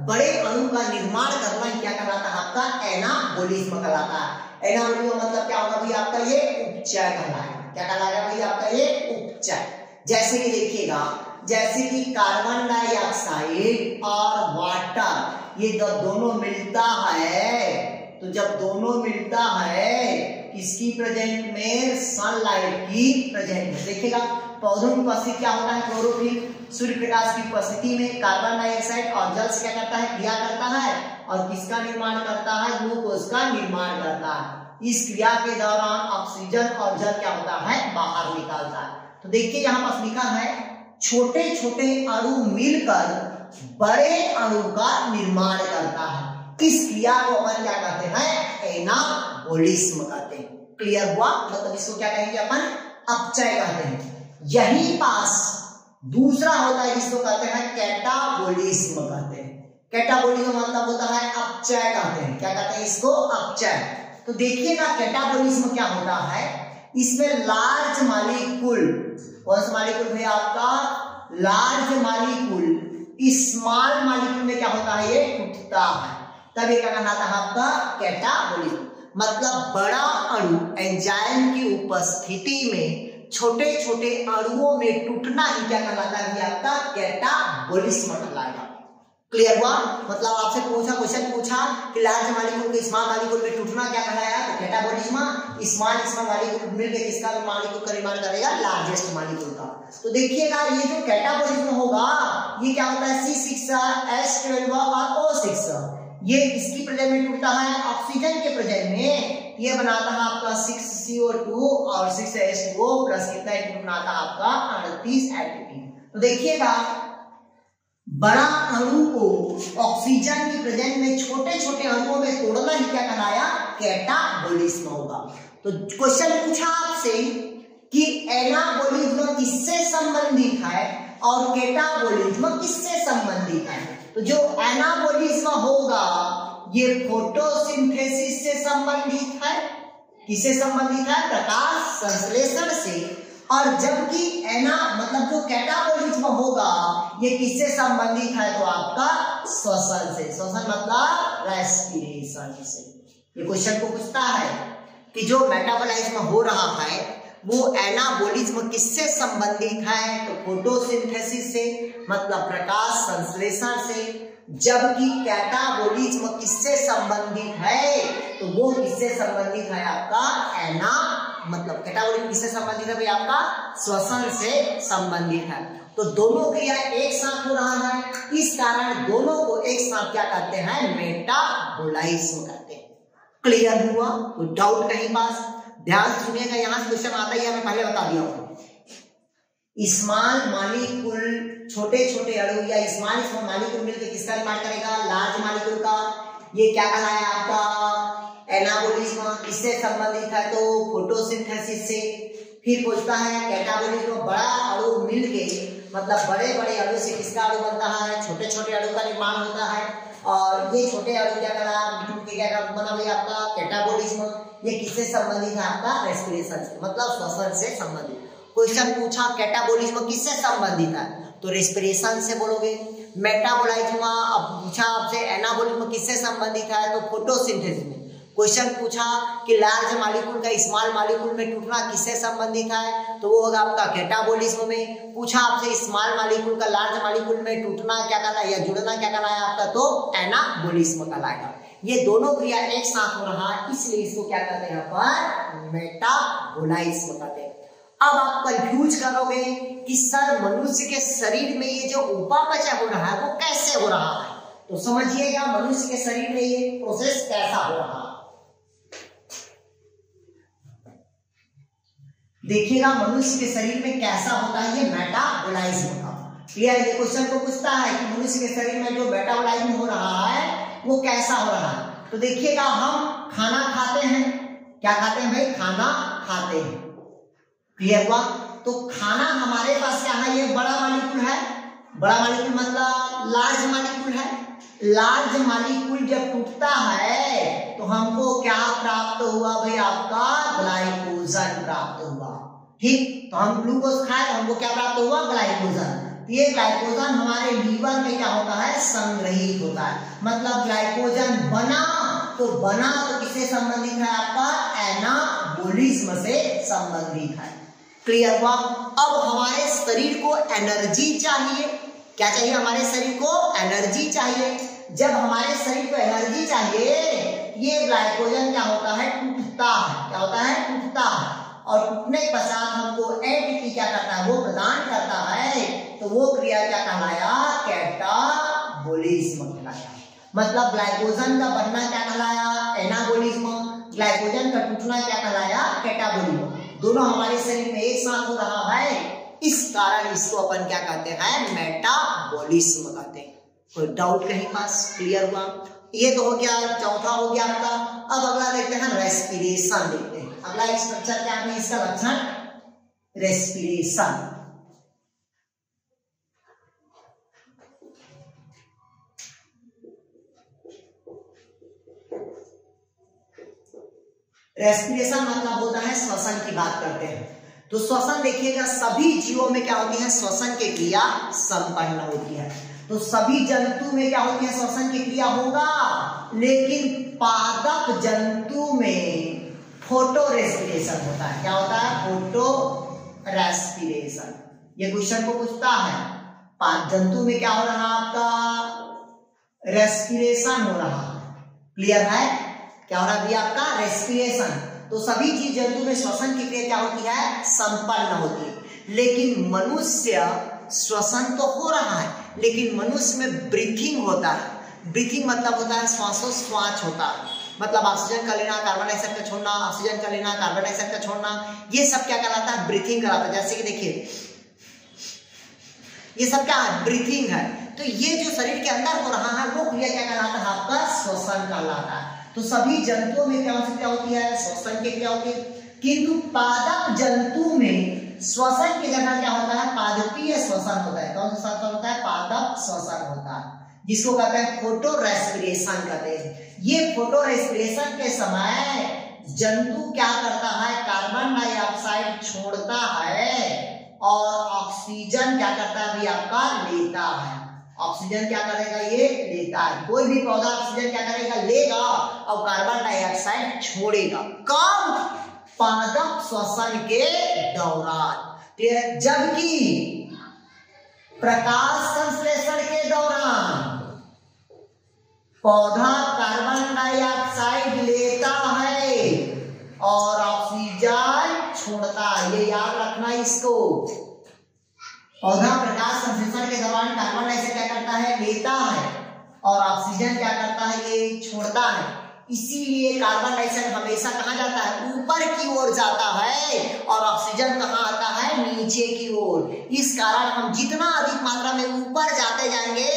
बड़े अणु का निर्माण करना क्या कहलाता है? आपका एनाबोलिज्म कहलाता है। एनाबोलिज्म मतलब क्या होगा भाई आपका? ये उपचय कहलाएगा। क्या कहलाएगा भाई आपका? ये उपचय। जैसे कि देखिएगा, जैसे कि कार्बन डाइऑक्साइड और वाटर ये जब दोनों मिलता है तो जब दोनों मिलता है किसकी प्रेजेंट में? सनलाइट की प्रेजेंट में। देखिएगा पौधों की उपस्थिति क्या होता है? क्लोरोफिल। सूर्य प्रकाश की उपस्थिति में कार्बन डाइऑक्साइड और जल से क्या करता है? क्रिया करता है और किसका निर्माण करता है? ग्लूकोज का निर्माण करता है। इस क्रिया के दौरान ऑक्सीजन और जल क्या होता है? बाहर निकालता है। तो देखिए यहाँ पर लिखा है छोटे छोटे अणु मिलकर बड़े अणु का निर्माण करता है। इस क्रिया को अपन क्या कहते हैं? एनाबोलिज्म कहते हैं। क्लियर हुआ? मतलब इसको क्या कहेंगे अपन? अपचय कहते हैं। यही पास दूसरा होता है जिसको कहते हैं कैटाबोलिज्म कहते हैं। कैटाबोलिज्म मतलब होता है अपचय कहते हैं। क्या कहते हैं इसको? अपचय। तो देखिएगा कैटाबोलिज्म क्या होता है? इसमें लार्ज मॉलिक्यूल, कौन सा मॉलिक्यूल भैया आपका? लार्ज मॉलिक्यूल स्मॉल मॉलिक्यूल में क्या होता है? ये टूटता है। तब ये क्या कहलाता है आपका? कैटाबोलिज्म। मतलब बड़ा अणु एंजाइम की उपस्थिति में छोटे छोटे अणुओं में टूटना ही क्या कहलाता है? आपका कैटाबोलिज्म कहलाएगा। क्लियर हुआ? मतलब आपसे क्वेश्चन पूछा कि लार्ज मॉलिक्यूल के स्मॉल मॉलिक्यूल में टूटना क्या कहलाया? तो कैटाबोलिज्म। स्मॉल मॉलिक्यूल मिलकर किसका मॉलिक्यूल का निर्माण करेगा? लार्जेस्ट मॉलिक्यूल का। तो देखिएगा ये जो कैटाबोलिज्म होगा ये क्या होता है? C6H12 और O6 ये किसकी प्रेजेंट में टूटता है? ऑक्सीजन के प्रेजेंट में। ये बनाता है आपका 6CO2 और 6H2O प्लस कितना बनाता है आपका? 38 ATP। तो देखिएगा बड़ा अणु को ऑक्सीजन की प्रेजेंट में छोटे छोटे अणुओं में तोड़ना ही क्या कहलाया? कैटाबोलिज्म होगा। तो क्वेश्चन पूछा आपसे कि एनाबोलिज्म किससे संबंधित है और कैटाबोलिज्म किससे संबंधित है? तो जो एनाबोलिज्म होगा ये फोटोसिंथेसिस से संबंधित है। किससे संबंधित है? प्रकाश संश्लेषण से। और जबकि मतलब जो कैटाबोलिज्म होगा ये किससे संबंधित है? तो आपका श्वसन से। श्वसन मतलब रेस्पिरेशन से। ये क्वेश्चन को पूछता है कि जो मेटाबोलाइज्म हो रहा है वो एनाबोलिज्म किससे संबंधित है? तो फोटोसिंथेसिस से मतलब प्रकाश संश्लेषण से। जबकि कैटाबोलिज्म किससे संबंधित है? तो वो किससे संबंधित है? आपका मतलब कैटाबोलिज्म किससे संबंधित है भाई? आपका श्वसन से संबंधित है। तो दोनों क्रिया एक साथ हो रहा है, इस कारण दोनों को एक साथ क्या कहते हैं? मेटाबोलाइज्म कहते हैं। क्लियर हुआ? कोई डाउट कहीं पास? ध्यान सुनिएगा, यहां से क्वेश्चन आता ही है, मैं पहले बता दिया हूं। स्मॉल मॉलिक्यूल छोटे छोटे अणु या स्मॉल मॉलिक्यूल मिलकर किसका निर्माण करेगा? लार्ज मॉलिक्यूल का। ये क्या कहलाया आपका? एनाबोलिज्म। इससे संबंधित है तो फोटोसिंथेसिस से। फिर पूछता है कैटाबोलिज्म बड़ा अणु मिलके मतलब बड़े बड़े अणु से किसका अणु बनता है, छोटे छोटे अणु का निर्माण होता है। और ये छोटे अणु क्या बना भैया आपका कैटाबोलिज्म। ये किससे संबंधित है, आपका रेस्पिरेशन से, मतलब श्वसन से संबंधित। क्वेश्चन पूछा कैटाबोलिज्म किससे संबंधित है, तो रेस्पिरेशन से बोलोगे। मेटाबोलिज्म पूछा आपसे एनाबोलिज्म किससे संबंधित है, तो फोटोसिंथेसिस में। क्वेश्चन पूछा कि लार्ज मॉलिक्यूल का स्मॉल मॉलिक्यूल में टूटना किससे संबंधित है, तो वो होगा आपका कैटाबोलिज्म में। पूछा आपसे स्मॉल मॉलिक्यूल का लार्ज मॉलिक्यूल में टूटना क्या कहलाया या जुड़ना क्या कहलाया आपका, तो एनाबोलिज्म कहलाएगा। ये दोनों क्रिया एक साथ हो रहा है, इसलिए इसको क्या कहते हैं अपन, मेटाबोलिज्म कहते हैं। अब आप कंफ्यूज करोगे कि सर मनुष्य के शरीर में ये जो उपापचय हो रहा है वो कैसे हो रहा है, तो समझिएगा मनुष्य के शरीर में ये प्रोसेस कैसा हो रहा है। देखिएगा मनुष्य के शरीर में कैसा होता है ये मेटाबोलिज्म का। क्लियर, ये क्वेश्चन को पूछता है कि मनुष्य के शरीर में जो मेटाबोलिज्म हो रहा है वो कैसा हो रहा है। तो देखिएगा हम खाना खाते हैं, क्या खाते हैं भाई, खाना खाते हैं। क्लियर हुआ, तो खाना हमारे पास क्या है, ये बड़ा मॉलिक्यूल है। बड़ा मॉलिक्यूल मतलब लार्ज मॉलिक्यूल है। लार्ज मॉलिक्यूल जब टूटता है तो हमको क्या प्राप्त हुआ भाई, आपका ग्लाइकोजन प्राप्त हुआ। ठीक, तो हम ग्लूकोज खाए तो हमको क्या प्राप्त हुआ, ग्लाइकोजन। ये ग्लाइकोजन हमारे लीवर में क्या होता है, संग्रहित होता है। मतलब ग्लाइकोजन बना तो किससे संबंधित है, आपका एनाबोलिज्म से संबंधित है। क्लियर हुआ। अब हमारे शरीर को एनर्जी चाहिए, क्या चाहिए, हमारे शरीर को एनर्जी चाहिए। जब हमारे शरीर को एनर्जी चाहिए, ये ग्लाइकोजन क्या होता है, टूटता है। क्या होता है, टूटता है। और टूटने के पश्चात हमको एटीपी क्या करता है, वो प्रदान करता है। तो वो क्रिया क्या कहलाया, कैटाबोलिज्म कहलाया। मतलब ग्लाइकोजन का बनना क्या कहलाया, एनाबोलिज्म। ग्लाइकोजन का टूटना क्या कहलाया, कैटाबोलिज्म। दोनों हमारे शरीर में एक साथ हो रहा है, इस कारण इसको अपन क्या कहते हैं, मेटाबॉलिज्म कहते हैं। कोई डाउट कहीं पास, क्लियर हुआ। ये तो हो गया, चौथा हो गया आपका। अब अगला देखते हैं रेस्पिरेशन देखते हैं। अगला स्ट्रक्चर क्या है इसका लक्षण, रेस्पिरेशन। रेस्पिरेशन मतलब होता है श्वसन की बात करते हैं। तो श्वसन देखिएगा सभी जीवों में क्या होती है, श्वसन की क्रिया संपन्न होती है। तो सभी जंतु में क्या होती है, श्वसन की क्रिया होगा, लेकिन पादप जंतु में फोटो रेस्पिरेशन होता है। क्या होता है, फोटो रेस्पिरेशन। ये क्वेश्चन को पूछता है जंतु में क्या हो रहा है, आपका रेस्पिरेशन हो रहा है। क्लियर है, क्या हो रहा है आपका, रेस्पिरेशन। तो सभी जीव जंतु में श्वसन की क्रिया क्या होती है, संपन्न होती है। लेकिन मनुष्य श्वसन तो हो रहा है, लेकिन मनुष्य में ब्रीथिंग होता है। ब्रीथिंग मतलब होता है श्वासोश्वास होता है। मतलब ऑक्सीजन का लेना, कार्बन डाइऑक्साइड का छोड़ना, ऑक्सीजन का लेना, कार्बन डाइऑक्साइड का छोड़ना, ये सब क्या कहलाता है, ब्रीथिंग कहलाता है। जैसे कि देखिए ये सब क्या है, ब्रीथिंग है। तो ये जो शरीर के अंदर हो रहा है वो क्रिया क्या कहलाता है, आपका श्वसन कहलाता है। तो सभी जंतुओं में क्या होती है, श्वसन की क्रिया होती है। किंतु पादप जंतु में श्वसन की जगह क्या होता है, पादपीय श्वसन होता है। कौन सा श्वसन होता है, पादप श्वसन होता है, जिसको कहते हैं फोटो रेस्पिरेशन कहते हैं। ये फोटो रेस्पिरेशन के समय जंतु क्या करता है, कार्बन डाइऑक्साइड छोड़ता है और ऑक्सीजन क्या करता है, भी आपका लेता है। ऑक्सीजन क्या करेगा, ये लेता है। कोई भी पौधा ऑक्सीजन क्या करेगा, लेगा और कार्बन डाइऑक्साइड छोड़ेगा। कब, पादप श्वसन के दौरान। जबकि प्रकाश संश्लेषण के दौरान पौधा कार्बन डाइऑक्साइड लेता है और ऑक्सीजन छोड़ता है। ये याद रखना इसको। पौधा प्रकाश संश्लेषण के दौरान कार्बन डाइऑक्साइड क्या करता है, लेता है और ऑक्सीजन क्या करता है, ये छोड़ता है। इसीलिए कार्बन डाइऑक्साइड हमेशा कहाँ जाता है, ऊपर की ओर जाता है और ऑक्सीजन कहाँ आता है, नीचे की ओर। इस कारण हम जितना अधिक मात्रा में ऊपर जाते जाएंगे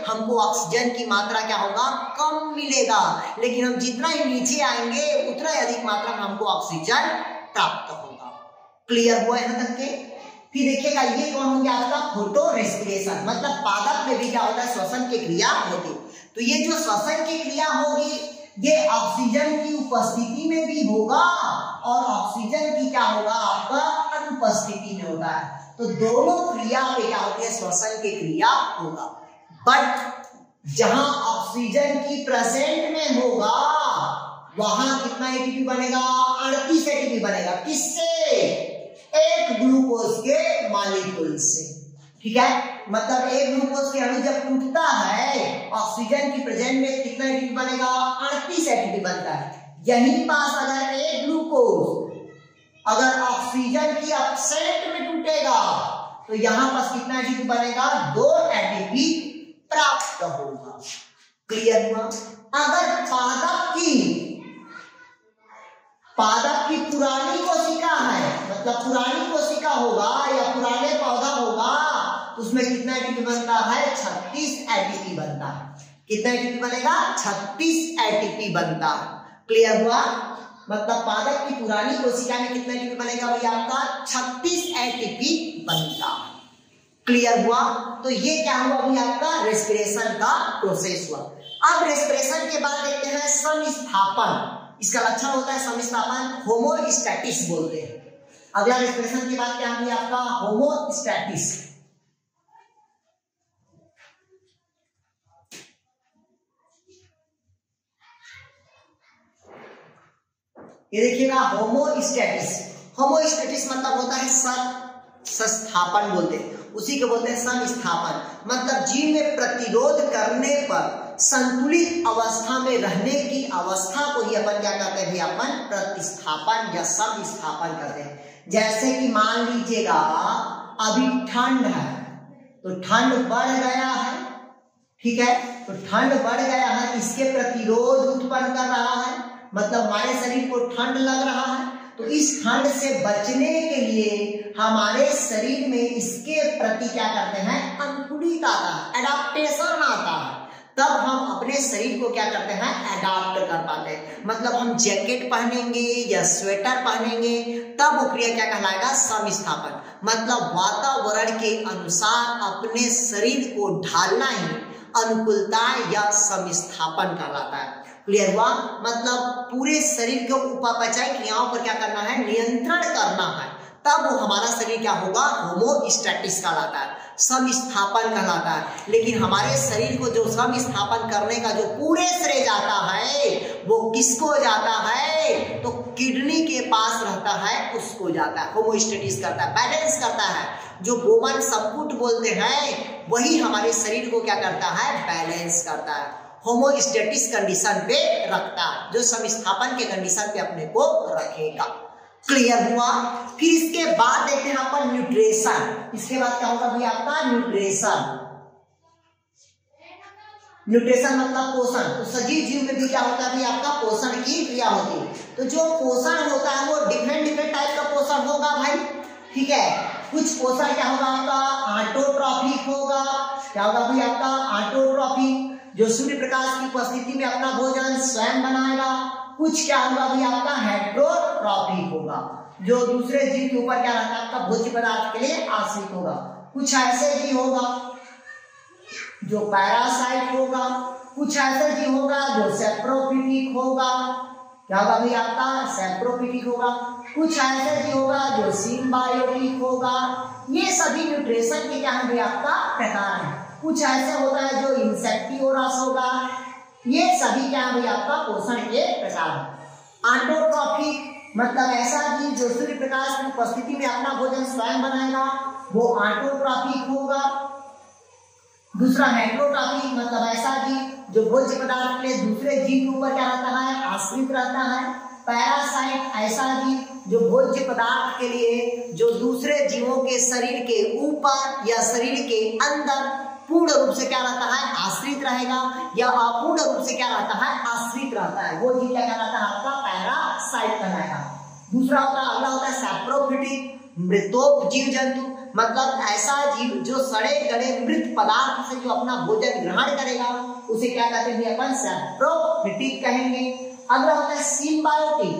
हमको ऑक्सीजन की मात्रा क्या होगा, कम मिलेगा। लेकिन हम जितना ही नीचे आएंगे उतना ही अधिक मात्रा में हमको ऑक्सीजन प्राप्त होगा। क्लियर हुआ यहाँ तक के? फिर देखिएगा ये कौन हो गया आपका फोटो रेस्पिरेशन, मतलब पादप में भी क्या होता है, श्वसन की क्रिया होती है। तो ये जो श्वसन की क्रिया होगी ये ऑक्सीजन की उपस्थिति में भी होगा और ऑक्सीजन की क्या होगा आपका अनुपस्थिति में होता है। तो दोनों क्रिया पे क्या होती है, श्वसन की क्रिया होगा। बट जहां ऑक्सीजन की प्रेजेंट में होगा वहां कितना एटीपी बनेगा, 38 एटीपी बनेगा। किससे, एक ग्लूकोज के मॉलिक्यूल से, ठीक है। मतलब एक ग्लूकोज के अणु जब टूटता है ऑक्सीजन की प्रेजेंट में कितना एटीपी बनेगा, 38 एटीपी बनता है। यहीं पास अगर एक ग्लूकोज अगर ऑक्सीजन की अपसेंट में टूटेगा तो यहां पास कितना एटीपी बनेगा, 2 एटीपी प्राप्त होगा। क्लियर हुआ। अगर पादप की पुरानी कोशिका है, मतलब पुरानी कोशिका होगा या पुराने पौधा होगा तो उसमें कितना एटीपी बनता है, 36 एटीपी बनता है। कितना एटीपी बनेगा, 36 एटीपी बनता है। क्लियर हुआ। मतलब पादप की पुरानी कोशिका में कितना एटीपी बनेगा भाई आपका, 36 एटीपी बनता है। क्लियर हुआ। तो ये क्या हुआ भाई आपका रेस्पिरेशन का प्रोसेस हुआ। अब रेस्पिरेशन के बाद देखते हैं समस्थापन। इसका लक्षण होता है समस्थापन, होमोस्टैटिस बोलते हैं। अगला रेस्पिरेशन के बाद क्या है आपका, होमोस्टैटिस। ये देखिएगा होमोस्टैटिस। होमोस्टैटिस मतलब होता है संस्थापन बोलते हैं, उसी को बोलते हैं समस्थापन। मतलब जीव में प्रतिरोध करने पर संतुलित अवस्था में रहने की अवस्था को ही अपन क्या करते हैं, अपन प्रतिस्थापन या समस्थापन करते हैं। जैसे कि मान लीजिएगा अभी ठंड है तो ठंड बढ़ गया है, ठीक है। तो ठंड बढ़ गया है, इसके प्रतिरोध उत्पन्न कर रहा है, मतलब हमारे शरीर को ठंड लग रहा है। तो इस ठंड से बचने के लिए हमारे शरीर में इसके प्रति क्या करते हैं, अनुकूलित आता है, एडाप्टेशन आता है। तब हम अपने शरीर को क्या करते हैं, अडॉप्ट कर पाते हैं। मतलब हम जैकेट पहनेंगे या स्वेटर पहनेंगे तब वो क्रिया क्या कहलाएगा, समस्थापन। मतलब वातावरण के अनुसार अपने शरीर को ढालना ही अनुकूलता या समस्थापन कहलाता है। क्लियर हुआ। मतलब पूरे शरीर के उपापचय क्रियाओं पर क्या करना है, नियंत्रण करना है, तब वो हमारा शरीर क्या होगा, होमोस्टैटिस कहलाता है, समस्थापन कहलाता है। लेकिन हमारे शरीर को जो समस्थापन करने का जो पूरे श्रेय जाता है वो किसको जाता है, तो किडनी के पास रहता है उसको जाता है। होमोस्टैटिस करता है, बैलेंस करता है। जो बोमन संपुट बोलते हैं वही हमारे शरीर को क्या करता है, बैलेंस करता है, होमोस्टैटिस कंडीशन पे रखता है, जो समस्थापन के कंडीशन पे अपने को रखेगा। क्लियर हुआ। फिर इसके बाद देखते हैं अपन न्यूट्रिशन। इसके बाद क्या होगा भाई आपका, न्यूट्रिशन। न्यूट्रिशन मतलब पोषण। तो सजीव जीव में भी क्या होता है भाई आपका, पोषण की क्रिया होती है। तो जो पोषण होता है वो डिफरेंट टाइप का पोषण होगा भाई, ठीक है। कुछ पोषण क्या होगा आपका, ऑटोट्रॉफिक होगा। क्या होगा भाई आपका, ऑटोट्रॉफिक, जो सूर्य प्रकाश की उपस्थिति में अपना भोजन स्वयं बनाएगा। कुछ क्या होगा भाई आपका, हेट्रोट्रॉफिक होगा, जो दूसरे जीव के ऊपर क्या रहता है आपका, भोज्य पदार्थ के लिए आश्रित होगा। कुछ ऐसे जीव होगा जो पैरासाइट होगा, कुछ ऐसे जीव होगा जो सेप्रोफिटिक होगा। क्या होगा भाई आपका, सेप्रोफिटिक होगा। कुछ ऐसे जीव होगा जो सिम्बायोटिक होगा। ये सभी न्यूट्रिशन के क्या है भाई आपका प्रकार है। कुछ ऐसे होता है जो इंसेक्टिवोरस होगा। ये सभी क्या है भाई आपका पोषण के प्रकार है। ऑटोट्रॉफिक मतलब ऐसा जीव जो सूर्य प्रकाश की उपस्थिति में अपना भोजन स्वयं बनाएगा, वो ऑटोट्रॉफिक होगा। दूसरा हेट्रोट्रॉफिक मतलब ऐसा जीव जो भोज्य पदार्थ के लिए दूसरे जीव के ऊपर क्या रहता है, आश्रित रहता है। पैरासाइट ऐसा जीव जो भोज्य पदार्थ के लिए जो दूसरे जीवों के शरीर के ऊपर या शरीर के अंदर पूर्ण रूप से क्या रहता है, आश्रित रहेगा, या अपूर्ण रूप से क्या रहता है, आश्रित रहता है, वो जीव क्या कहलाता है आपका पैरासाइट कहलाएगा। दूसरा होता है, अगला होता है सैप्रोफिटिक, मृतोप जीव जंतु मतलब ऐसा जीव जो सड़े गले मृत पदार्थ से जो अपना भोजन ग्रहण करेगा उसे क्या कहते हैं अपन, सैप्रोफिटिक कहेंगे। अगला होता है सिम्बायोटिक,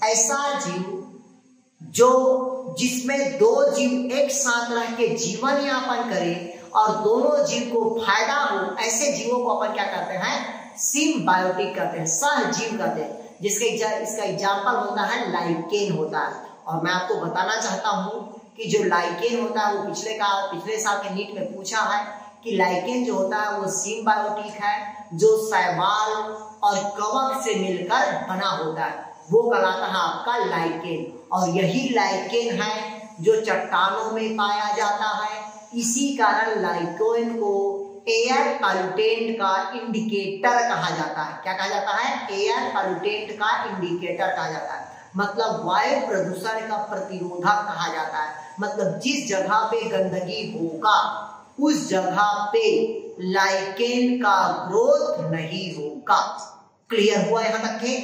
ऐसा जीव जो जिसमें दो जीव एक साथ रह के जीवन यापन करें और दोनों जीव को फायदा हो, ऐसे जीवों को अपन क्या करते हैं, सिम्बायोटिक कहते हैं, सहजीव कहते हैं। इसका एग्जाम्पल होता है लाइकेन होता है। और मैं आपको बताना चाहता हूं कि जो लाइकेन होता है वो पिछले साल के नीट में पूछा है कि लाइकेन जो होता है वो सिम्बायोटिक है, जो शैवाल और कवक से मिलकर बना होता है, वो कहलाता है आपका लाइकेन। और यही लाइकेन है जो चट्टानों में पाया जाता है। इसी कारण लाइकेन को एयर पॉल्यूटेंट का इंडिकेटर कहा जाता है। क्या कहा जाता है, एयर पॉल्यूटेंट का इंडिकेटर कहा जाता है, मतलब वायु प्रदूषण का प्रतिरोधक कहा जाता है। मतलब जिस जगह पे गंदगी होगा उस जगह पे लाइकेन का ग्रोथ नहीं होगा। क्लियर हुआ यहां तक के?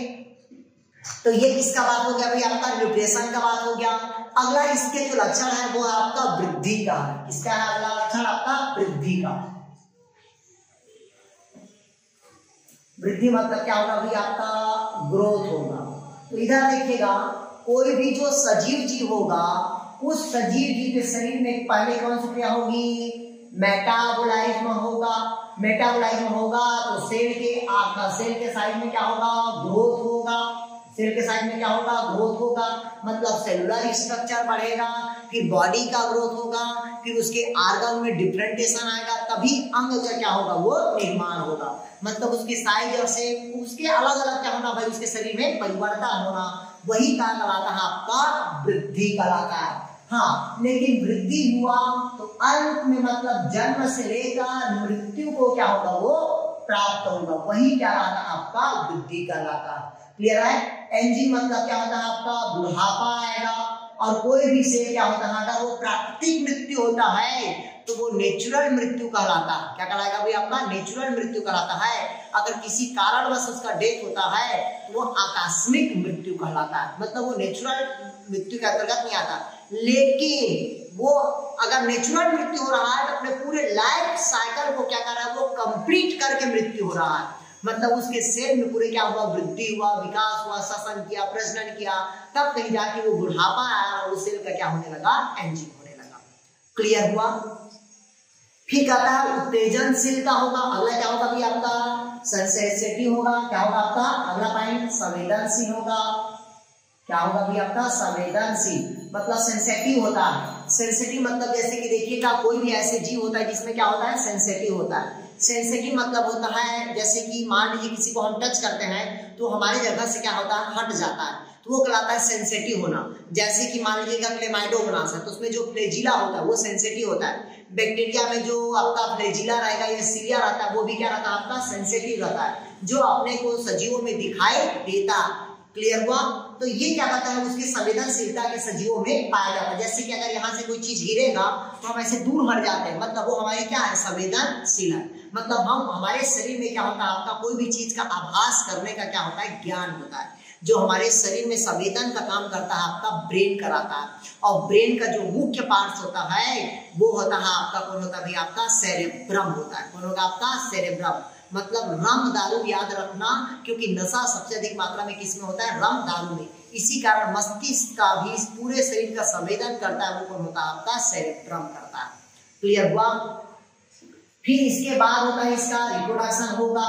तो ये किसका बात हो गया भाई, आपका न्यूट्रिशन का बात हो गया। अगला इसके जो लक्षण है वो आपका वृद्धि का है। इसका है अगला लक्षण आपका वृद्धि का। वृद्धि मतलब क्या होगा भाई, आपका ग्रोथ होगा। तो इधर देखिएगा, कोई भी जो सजीव जीव होगा उस सजीव जीव के शरीर में पहले कौन सी क्रिया होगी, मेटाबोलाइज्म होगा। मेटाबोलाइज्म होगा तो सेल के साइड में क्या होगा, ग्रोथ होगा। सेल के साइड में क्या होगा, ग्रोथ होगा, मतलब सेलुलर स्ट्रक्चर बढ़ेगा, फिर बॉडी का ग्रोथ होगा, फिर उसके ऑर्गन में डिफरेंटेशन आएगा, तभी अंग का क्या होगा, वो निर्माण होगा। मतलब उसकी साइज और से उसके अलग अलग क्या होना भाई, उसके शरीर में परिवर्तन होना, वही क्या कहलाता है, आपका वृद्धि कहलाता है। हाँ, लेकिन वृद्धि हुआ तो अंत में मतलब जन्म से लेकर मृत्यु को क्या होगा, वो प्राप्त होगा, वही क्या कहलाता है, आपका वृद्धि कहलाता है। क्लियर है? एंजिंग मतलब क्या होता है, आपका बुढ़ापा आएगा। और कोई भी से क्या होता है, अगर वो प्राकृतिक मृत्यु होता है तो वो नेचुरल मृत्यु कहलाता है। क्या कहलाएगा भाई, आपका नेचुरल मृत्यु कहलाता है। अगर किसी कारणवश उसका डेथ होता है तो वो आकस्मिक मृत्यु कहलाता है, मतलब वो नेचुरल मृत्यु के अंतर्गत नहीं आता। लेकिन वो अगर नेचुरल मृत्यु हो रहा है तो अपने पूरे लाइफ साइकिल को क्या कर रहा है, वो कंप्लीट करके मृत्यु हो रहा है। मतलब उसके सेल में पूरे क्या हुआ, वृद्धि हुआ, विकास हुआ, श्वसन किया, प्रजनन किया, तब कहीं जाके वो बुढ़ापा आया और उस सेल का क्या होने लगा, एंजिंग होने लगा। क्लियर हुआ? फिर कहता है उत्तेजनशीलता होगा। अगला क्या होगा भाई, आपका सेंसिटिव होगा। क्या होगा आपका अगला पॉइंट, संवेदनशील होगा। क्या होगा भाई, आपका संवेदनशील, मतलब सेंसिटिव होता है। सेंसिटिव मतलब जैसे कि देखिएगा, कोई भी ऐसे जीव होता है जिसमें क्या होता है, सेंसिटिव होता है। सेंसिटिव मतलब होता है जैसे कि मान लीजिए किसी को हम टच करते हैं तो हमारी जगह से क्या होता है, हट जाता है, तो वो कहलाता है सेंसिटिव होना। जैसे कि मान लीजिएगा क्लेमाइडोमोनास है तो उसमें जो फ्लैजिला होता है वो सेंसिटिव होता है। बैक्टीरिया में जो आपका फ्लैजिला रहेगा या सीलिया रहता है वो भी क्या रहता है, आपका सेंसिटिव रहता है, जो अपने को सजीवों में दिखाई देता। क्लियर हुआ? तो ये क्या कहता है, उसकी संवेदनशीलता के सजीवों में पाया जाता है। जैसे कि अगर यहाँ से कोई चीज गिरेगा तो हम ऐसे दूर हट जाते हैं, मतलब वो हमारे क्या है, संवेदनशील है। मतलब हम हमारे शरीर में क्या होता है, आपका कोई भी चीज का आभास करने का क्या होता है, ज्ञान होता है। जो हमारे शरीर में संवेदन का काम करता है आपका ब्रेन कराता है। और ब्रेन का जो मुख्य पार्ट होता है वो होता है आपका, कौन होता है भाई, आपका सेरेब्रम होता है। कौन होगा, आपका सेरेब्रम। मतलब रम दारू याद रखना, क्योंकि नशा सबसे अधिक मात्रा में किसमें होता है, रम दारू में। इसी कारण मस्तिष्क का भी पूरे शरीर का संवेदन करता है, वो कौन होता है, आपका सेरेब्रम करता है। क्लियर हुआ? फिर इसके बाद होता है इसका रिप्रोडक्शन होगा।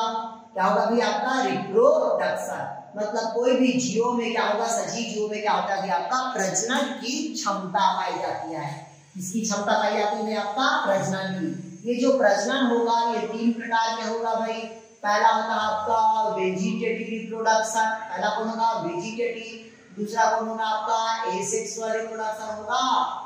क्या होगा भाई, आपका रिप्रोडक्शन, मतलब कोई भी जीवों में क्या होगा, सजीव जीवों में क्या होता है, आपका प्रजनन की क्षमता पाई जाती है। इसकी क्षमता पाई जाती है आपका प्रजनन की। ये जो प्रजनन होगा ये 3 प्रकार के होगा भाई। पहला होता है आपका वेजिटेटिव रिप्रोडक्शन। पहला कौन होगा, वेजिटेटिव। दूसरा कौन होगा, आपका एसेक्सुअल रिप्रोडक्शन होगा।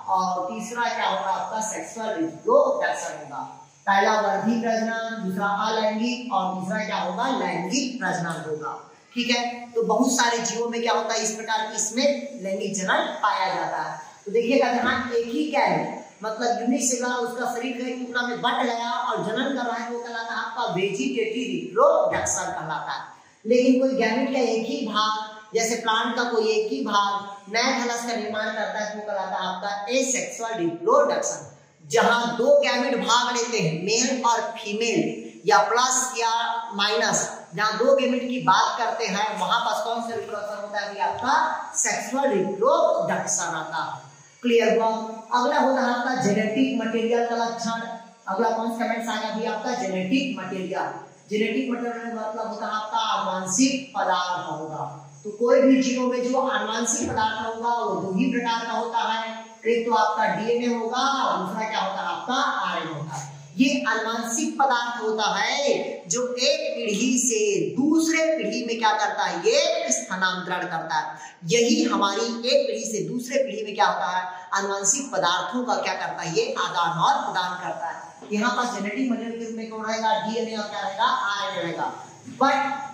और तीसरा क्या होगा, आपका सेक्सुअल रिप्रोडक्शन होगा। पहला वर्धी प्रजनन, दूसरा अलैंगिक, और तीसरा क्या होगा, लैंगिक प्रजनन होगा। ठीक है, तो बहुत सारे जीवों में क्या होता है, इस प्रकार की इसमें लैंगिक जनन पाया जाता है। तो देखिएगा, जहाँ एक ही गैमेट मतलब यूनिक सेलुलर उसका शरीर के टुकड़ा में बट गया और जनन कर रहा है, वो कहलाता है आपका वेजिटेटिव रिप्रोडक्शन कहलाता है। लेकिन कोई गैमेट का एक ही भाग, जैसे प्लांट का कोई एक ही भाग नए थलस का निर्माण करता है, वो कहलाता है आपका एसेक्सुअल रिप्रोडक्शन। जहां 2 गैमेट भाग लेते हैं, मेल और फीमेल, या प्लस या माइनस, जहां 2 गैमेट की बात करते हैं वहां पर कौन सा रिप्रोडक्शन होता है, आपका सेक्सुअल रिप्रोडक्शन आता है। क्लियर हुआ। अगला होता है आपका जेनेटिक मटेरियल का लक्षण। अगला कौन सा कमेंट्स आएगा भी आपका जेनेटिक मटेरियल। जेनेटिक मटेरियल मतलब होता है आपका आनुवंशिक पदार्थ होगा। तो कोई भी जीवों में जो आनुवंशिक पदार्थ होगा वो दो ही प्रकार का होता है, एक तो आपका डीएनए होगा और दूसरा क्या होता है आपका आरएनए होता है। ये आनुवंशिक पदार्थ होता है जो एक पीढ़ी से दूसरे पीढ़ी में क्या करता है, ये स्थानांतरण करता है। यही हमारी एक पीढ़ी से दूसरे पीढ़ी में क्या होता है, आनुवंशिक पदार्थों का क्या करता है, ये आदान और प्रदान करता है। यहाँ पर जेनेटिक मटेरियल के रूप में कौन रहेगा, डीएनए और क्या रहेगा, आरएनए रहेगा। बट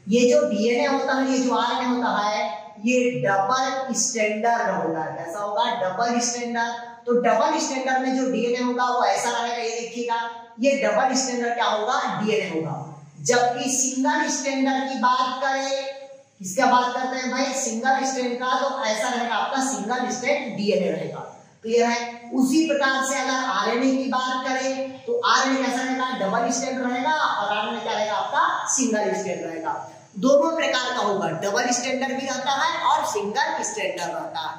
ये जो डीएनए होता है, ये जो आरएनए होता है, ये डबल स्टैंडर्ड होगा। कैसा होगा, डबल स्टैंडर्ड। तो डबल स्टैंडर्ड में जो डीएनए होगा वो ऐसा रहेगा, ये देखिएगा, ये डबल स्टैंडर्ड क्या होगा, डीएनए होगा। जबकि सिंगल स्टैंडर्ड की बात करें, किसका बात करते हैं भाई, सिंगल स्टैंड का, तो ऐसा रहेगा आपका सिंगल स्टैंड डीएनए रहेगा। क्लियर है। उसी प्रकार से अगर आरएनए की बात करें तो आरएनए कैसा रहेगा, डबल स्टैंड रहेगा और आरएनए क्या रहेगा आपका सिंगल स्टैंड रहेगा। दोनों प्रकार का होगा, डबल स्टैंडर्ड भी रहता है और सिंगल स्टैंडर्ड रहता है।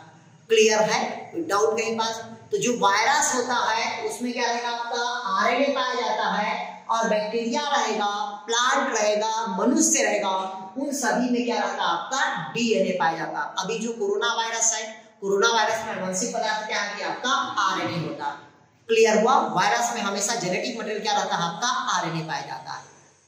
क्लियर है, कोई डाउट कहीं पास। तो जो वायरस होता है उसमें क्या रहेगा आपका आरएनए पाया जाता है, और बैक्टीरिया रहेगा, प्लांट रहेगा, मनुष्य रहेगा, उन सभी में क्या रहता है आपका डीएनए पाया जाता है। अभी जो कोरोना वायरस है, कोरोना वायरस में आनुवंशिक पदार्थ क्या है आपका आरएनए होता है। क्लियर हुआ। वायरस में हमेशा जेनेटिक मटेरियल क्या रहता है आपका आरएनए पाया जाता है।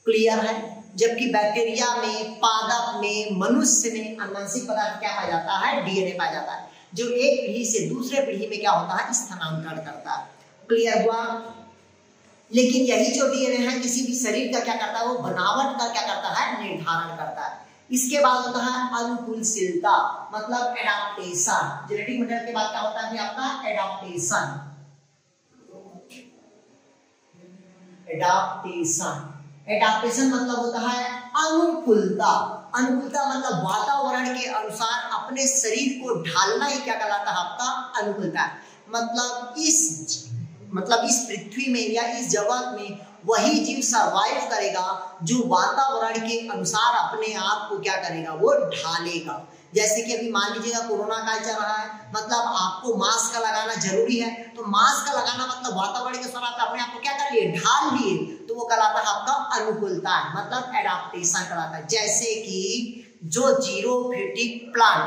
क्लियर है। जबकि बैक्टीरिया में, पादप में, मनुष्य में आनुवंशिक पदार्थ क्या पाया जाता है, डीएनए पाया जाता है, जो एक पीढ़ी से दूसरे पीढ़ी में क्या होता है, स्थानांतरण करता है। क्लियर हुआ। लेकिन यही जो डीएनए है किसी भी शरीर का क्या करता है, वो बनावट का क्या करता है, निर्धारण करता है। इसके बाद होता है अनुकूलशीलता, मतलब एडाप्टेशन। जेनेटिक मटेरियल के बाद क्या होता है आपका एडाप्टेशन। एडाप्टेशन, एडाप्टेशन मतलब होता है अनुकूलता। अनुकूलता मतलब वातावरण के अनुसार अपने शरीर को ढालना ही क्या कहलाता है आपका अनुकूलता। मतलब इस पृथ्वी में या इस जगत में वही जीव सरवाइव करेगा जो वातावरण के अनुसार अपने आप को क्या करेगा, वो ढालेगा। जैसे कि अभी मान लीजिएगा कोरोना काल चल रहा है, मतलब आपको मास्क लगाना जरूरी है, तो मास्क लगाना मतलब वातावरण के अनुसार आप अपने आप को क्या कर लिए, ढाल लिए, तो वो कहलाता है आपका अनुकूलता है, मतलब एडाप्टेशन कहलाता है। जैसे कि जो जीरोफिटिक प्लांट,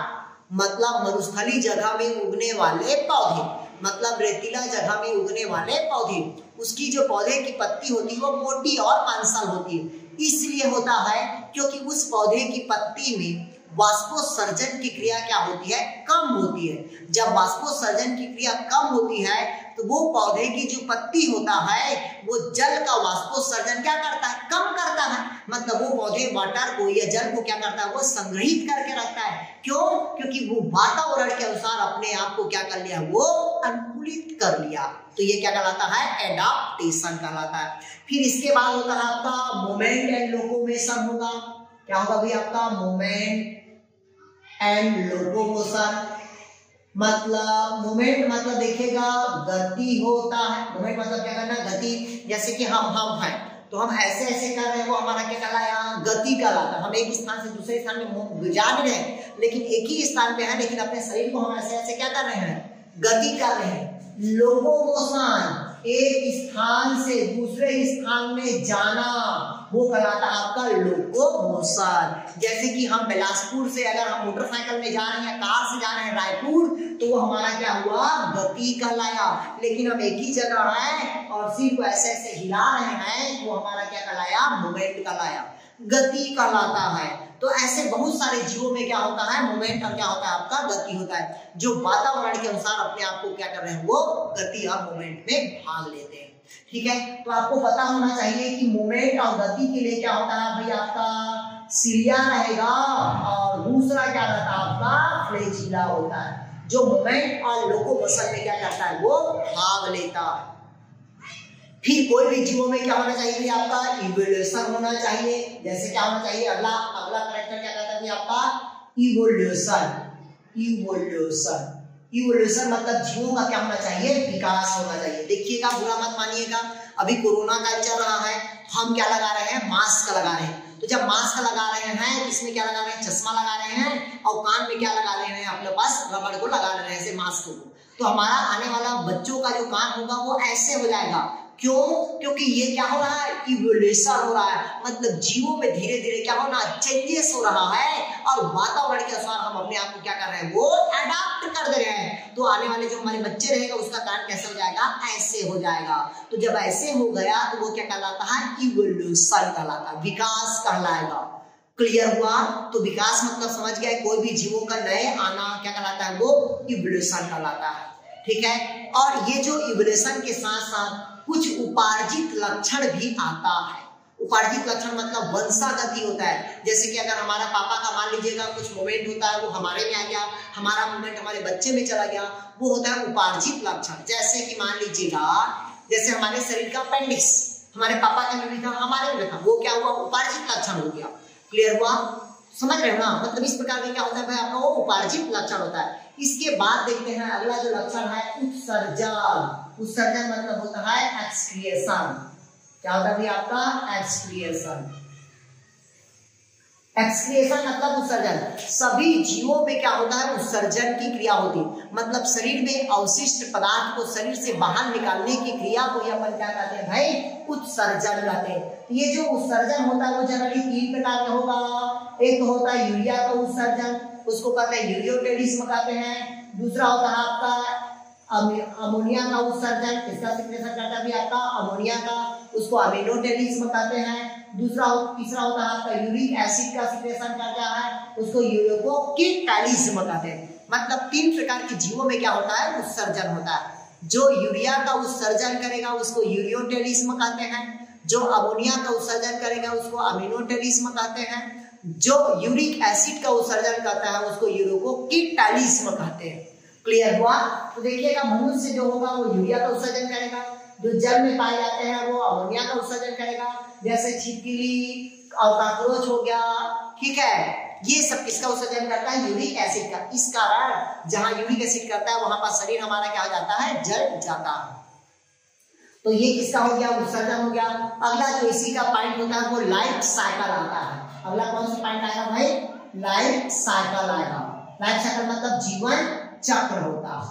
मतलब मरुस्थली जगह में उगने वाले पौधे, मतलब रेतीला जगह में उगने वाले पौधे, उसकी जो पौधे की पत्ती होती है वो मोटी और पांसल होती है। इसलिए होता है क्योंकि उस पौधे की पत्ती में वाष्पोत्सर्जन की क्रिया क्या होती है, कम होती है। जब वाष्पोत्सर्जन की क्रिया कम होती है तो वो पौधे की जो पत्ती होता है वो जल का वाष्पोत्सर्जन क्या करता है, कम करता है। मतलब वो पौधे वाटर को या जल को क्या करता है, वो संग्रहित करके रखता है। क्यों? क्योंकि वो वातावरण के अनुसार अपने आप को क्या कर लिया, वो अनुकूलित कर लिया। तो ये क्या कहलाता है, एडाप्टेशन कहलाता है। फिर इसके बाद होता है आपका मूवमेंट एंड लोकोमोशन होगा। क्या होगा भाई आपका मूवमेंट एंड लोकोमोशन। मतलब मूवमेंट मतलब देखिएगा गति होता है। मूवमेंट मतलब क्या करना, गति। जैसे कि हम हैं तो हम ऐसे ऐसे कर रहे हैं, वो हमारा क्या कहलाया, गति कहलाता है। हम एक स्थान से दूसरे स्थान में जा भी रहे हैं लेकिन एक ही स्थान पे है, लेकिन अपने शरीर को हम ऐसे ऐसे क्या कर रहे हैं, गति कर रहे हैं। लोकोमोशन, एक स्थान से दूसरे स्थान में जाना, वो कहलाता है आपका लोकोमोशन। जैसे कि हम बिलासपुर से अगर हम मोटरसाइकिल में जा रहे हैं, कार से जा रहे हैं रायपुर, तो वो हमारा क्या हुआ, गति कहलाया। लेकिन हम एक ही जगह हैं और सिर को ऐसे ऐसे हिला रहे हैं, वो हमारा क्या कहलाया, मूवमेंट कहलाया, गति कहलाता है। तो ऐसे बहुत सारे जीवों में क्या होता है, मूवमेंट और क्या होता है आपका गति होता है, जो वातावरण के अनुसार अपने आप को क्या कर रहे हैं, वो गति और मूवमेंट में भाग लेते हैं। ठीक है, तो आपको पता होना चाहिए कि मूवमेंट और गति के लिए क्या होता है भाई आपका सिलिया रहेगा और दूसरा क्या रहता है आपका फ्लैजिला होता है, जो मूवमेंट और लोकोमोशन में क्या करता है, वो भाग लेता है। फिर कोई भी जीवों में क्या होना चाहिए आपका, इवोल्यूशन होना चाहिए। जैसे क्या होना चाहिए, अगला कैरेक्टर क्या कहता है आपका इवोल्यूशन। इवोल्यूशन इवोल्यूशन मतलब जीवों का क्या होना चाहिए, विकास होना चाहिए। देखिएगा, बुरा मत मानिएगा, अभी कोरोना का चल रहा है, हम क्या लगा रहे हैं, मास्क लगा रहे हैं। तो जब मास्क लगा रहे हैं, इसमें क्या लगा रहे हैं, चश्मा लगा रहे हैं, और कान में क्या लगा रहे हैं, अपने पास रबड़ को लगा रहे हैं, ऐसे मास्क को, तो हमारा आने वाला बच्चों का जो कान होगा वो ऐसे हो जाएगा। क्यों? क्योंकि ये क्या हो रहा है, इवोल्यूशन हो रहा है, मतलब जीवों में धीरे धीरे क्या होना, चेंजेस हो रहा है, और वातावरण के अनुसार हम अपने आप को क्या कर रहे हैं, वो अडाप्ट कर दे रहे हैं। तो आने वाले जो हमारे बच्चे रहेगा उसका कान कैसे हो जाएगा, ऐसे हो जाएगा। तो जब ऐसे हो गया तो वो क्या कहलाता है, इवोल्यूशन कहलाता है, विकास कहलाएगा। क्लियर हुआ? तो विकास मतलब समझ गया, कोई भी जीवों का नए आना क्या कहलाता है, वो इवोल्यूशन कहलाता है। ठीक है, और ये जो इवोल्यूशन के साथ साथ कुछ उपार्जित लक्षण भी आता है। उपार्जित लक्षण मतलब वंशागति होता है। जैसे कि अगर हमारा पापा का मान लीजिएगा कुछ मोमेंट होता है, वो हमारे में आ गया, हमारा मोमेंट हमारे बच्चे में चला गया, वो होता है उपार्जित लक्षण। जैसे कि मान लीजिएगा, जैसे हमारे शरीर का अपेंडिक्स हमारे पापा का में भी था, हमारे में था, वो क्या हुआ, उपार्जित लक्षण हो गया। क्लियर हुआ? समझ रहे हो ना? मतलब इस प्रकार का क्या होता है भाई, आपका वो उपार्जित लक्षण होता है। इसके बाद देखते हैं अगला जो लक्षण है, उत्सर्जन। उत्सर्जन मतलब होता है एक्सक्रिएशन। क्या होता है भाई आपका, एक्सक्रिएशन। एक्सक्रिएशन मतलब उत्सर्जन। सभी जीवों में क्या होता है, उत्सर्जन की क्रिया होती है, मतलब शरीर में अवशिष्ट पदार्थ को शरीर से बाहर निकालने की क्रिया को अपन क्या कहते हैं भाई, उत्सर्जन कहते हैं। ये जो उत्सर्जन होता है वो जनरली 3 प्रकार का होगा। एक तो होता है यूरिया का उत्सर्जन, उसको कहते हैं यूरियोटेलिज्म कहते हैं। दूसरा होता है आपका अमोनिया का उत्सर्जन, किसका सिक्रेशन करता है आपका, अमोनिया का, उसको अमीनोटेलिज्म कहते हैं। तीसरा होता है आपका यूरिक एसिड का सिक्रेशन करता है, उसको यूरियोकेटालिज्म कहते हैं। मतलब 3 प्रकार के जीवों में क्या होता है, उत्सर्जन होता है। जो यूरिया का उत्सर्जन करेगा उसको यूरियोटेलिज्म कहते हैं, जो अमोनिया का उत्सर्जन करेगा उसको अमीनोटेलिज्म कहते हैं, जो यूरिक एसिड का उत्सर्जन करता है उसको यूरियोकेटालिज्म कहते हैं। क्लियर हुआ? तो देखिएगा, मनुष्य जो होगा वो यूरिया का उत्सर्जन करेगा, जो जल में पाए जाते हैं वो अमोनिया का उत्सर्जन करेगा, जैसे छिपकली और काकरोच हो गया। ठीक है, ये सब किसका उत्सर्जन करता है, यूरिक एसिड का। इस कारण जहां यूरिक एसिड करता है वहां पर शरीर हमारा क्या हो जाता है, जल जाता है। तो ये किसका हो गया, उत्सर्जन हो गया। अगला जो इसी का पॉइंट होता है वो लाइफ साइकिल आता है। अगला कौन सा पॉइंट आएगा भाई, लाइफ साइकिल आएगा। लाइफ साइकिल मतलब जीवन चक्र होता है।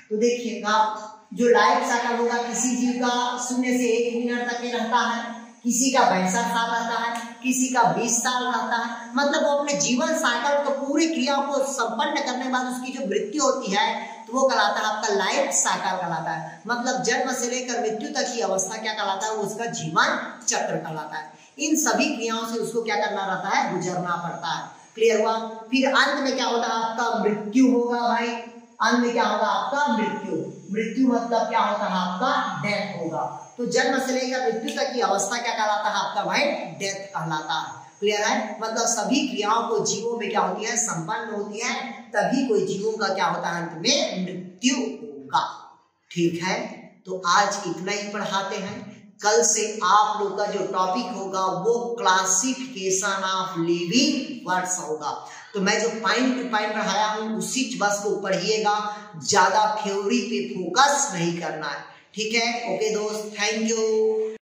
तो देखिएगा, जो लाइफ साइकिल होगा, किसी जीव का 0 से 1 मिनट तक रहता है, किसी का 62 साल रहता है, किसी का 20 साल रहता है। मतलब वो अपने जीवन साइकिल को पूरी क्रिया को संपन्न करने के बाद उसकी जो मृत्यु होती है तो वो कहलाता है आपका लाइफ साइकिल कहलाता है। मतलब जन्म से लेकर मृत्यु तक की अवस्था क्या कहलाता है, वो उसका जीवन चक्र कहलाता है। इन सभी क्रियाओं से उसको क्या करना रहता है, गुजरना पड़ता है। क्लियर हुआ? फिर अंत में क्या होता है, आपका मृत्यु होगा भाई। अंत में क्या होगा, आपका मृत्यु। मृत्यु मतलब क्या होता है, आपका डेथ होगा। तो जन्म से लेकर मृत्यु तक की अवस्था क्या कहलाता है आपका भाई, डेथ कहलाता है। क्लियर है? मतलब सभी क्रियाओं को जीवों में क्या होती है, संपन्न होती है, तभी कोई जीवों का क्या होता है, अंत में मृत्यु होगा। ठीक है, तो आज इतना ही पढ़ाते हैं। कल से आप लोग का जो टॉपिक होगा वो क्लासिफिकेशन ऑफ लिविंग वर्ड्स होगा। तो मैं जो पॉइंट टू पॉइंट पढ़ाया हूँ उसी बस को पढ़िएगा, ज्यादा थ्योरी पे फोकस नहीं करना है। ठीक है, ओके दोस्त, थैंक यू।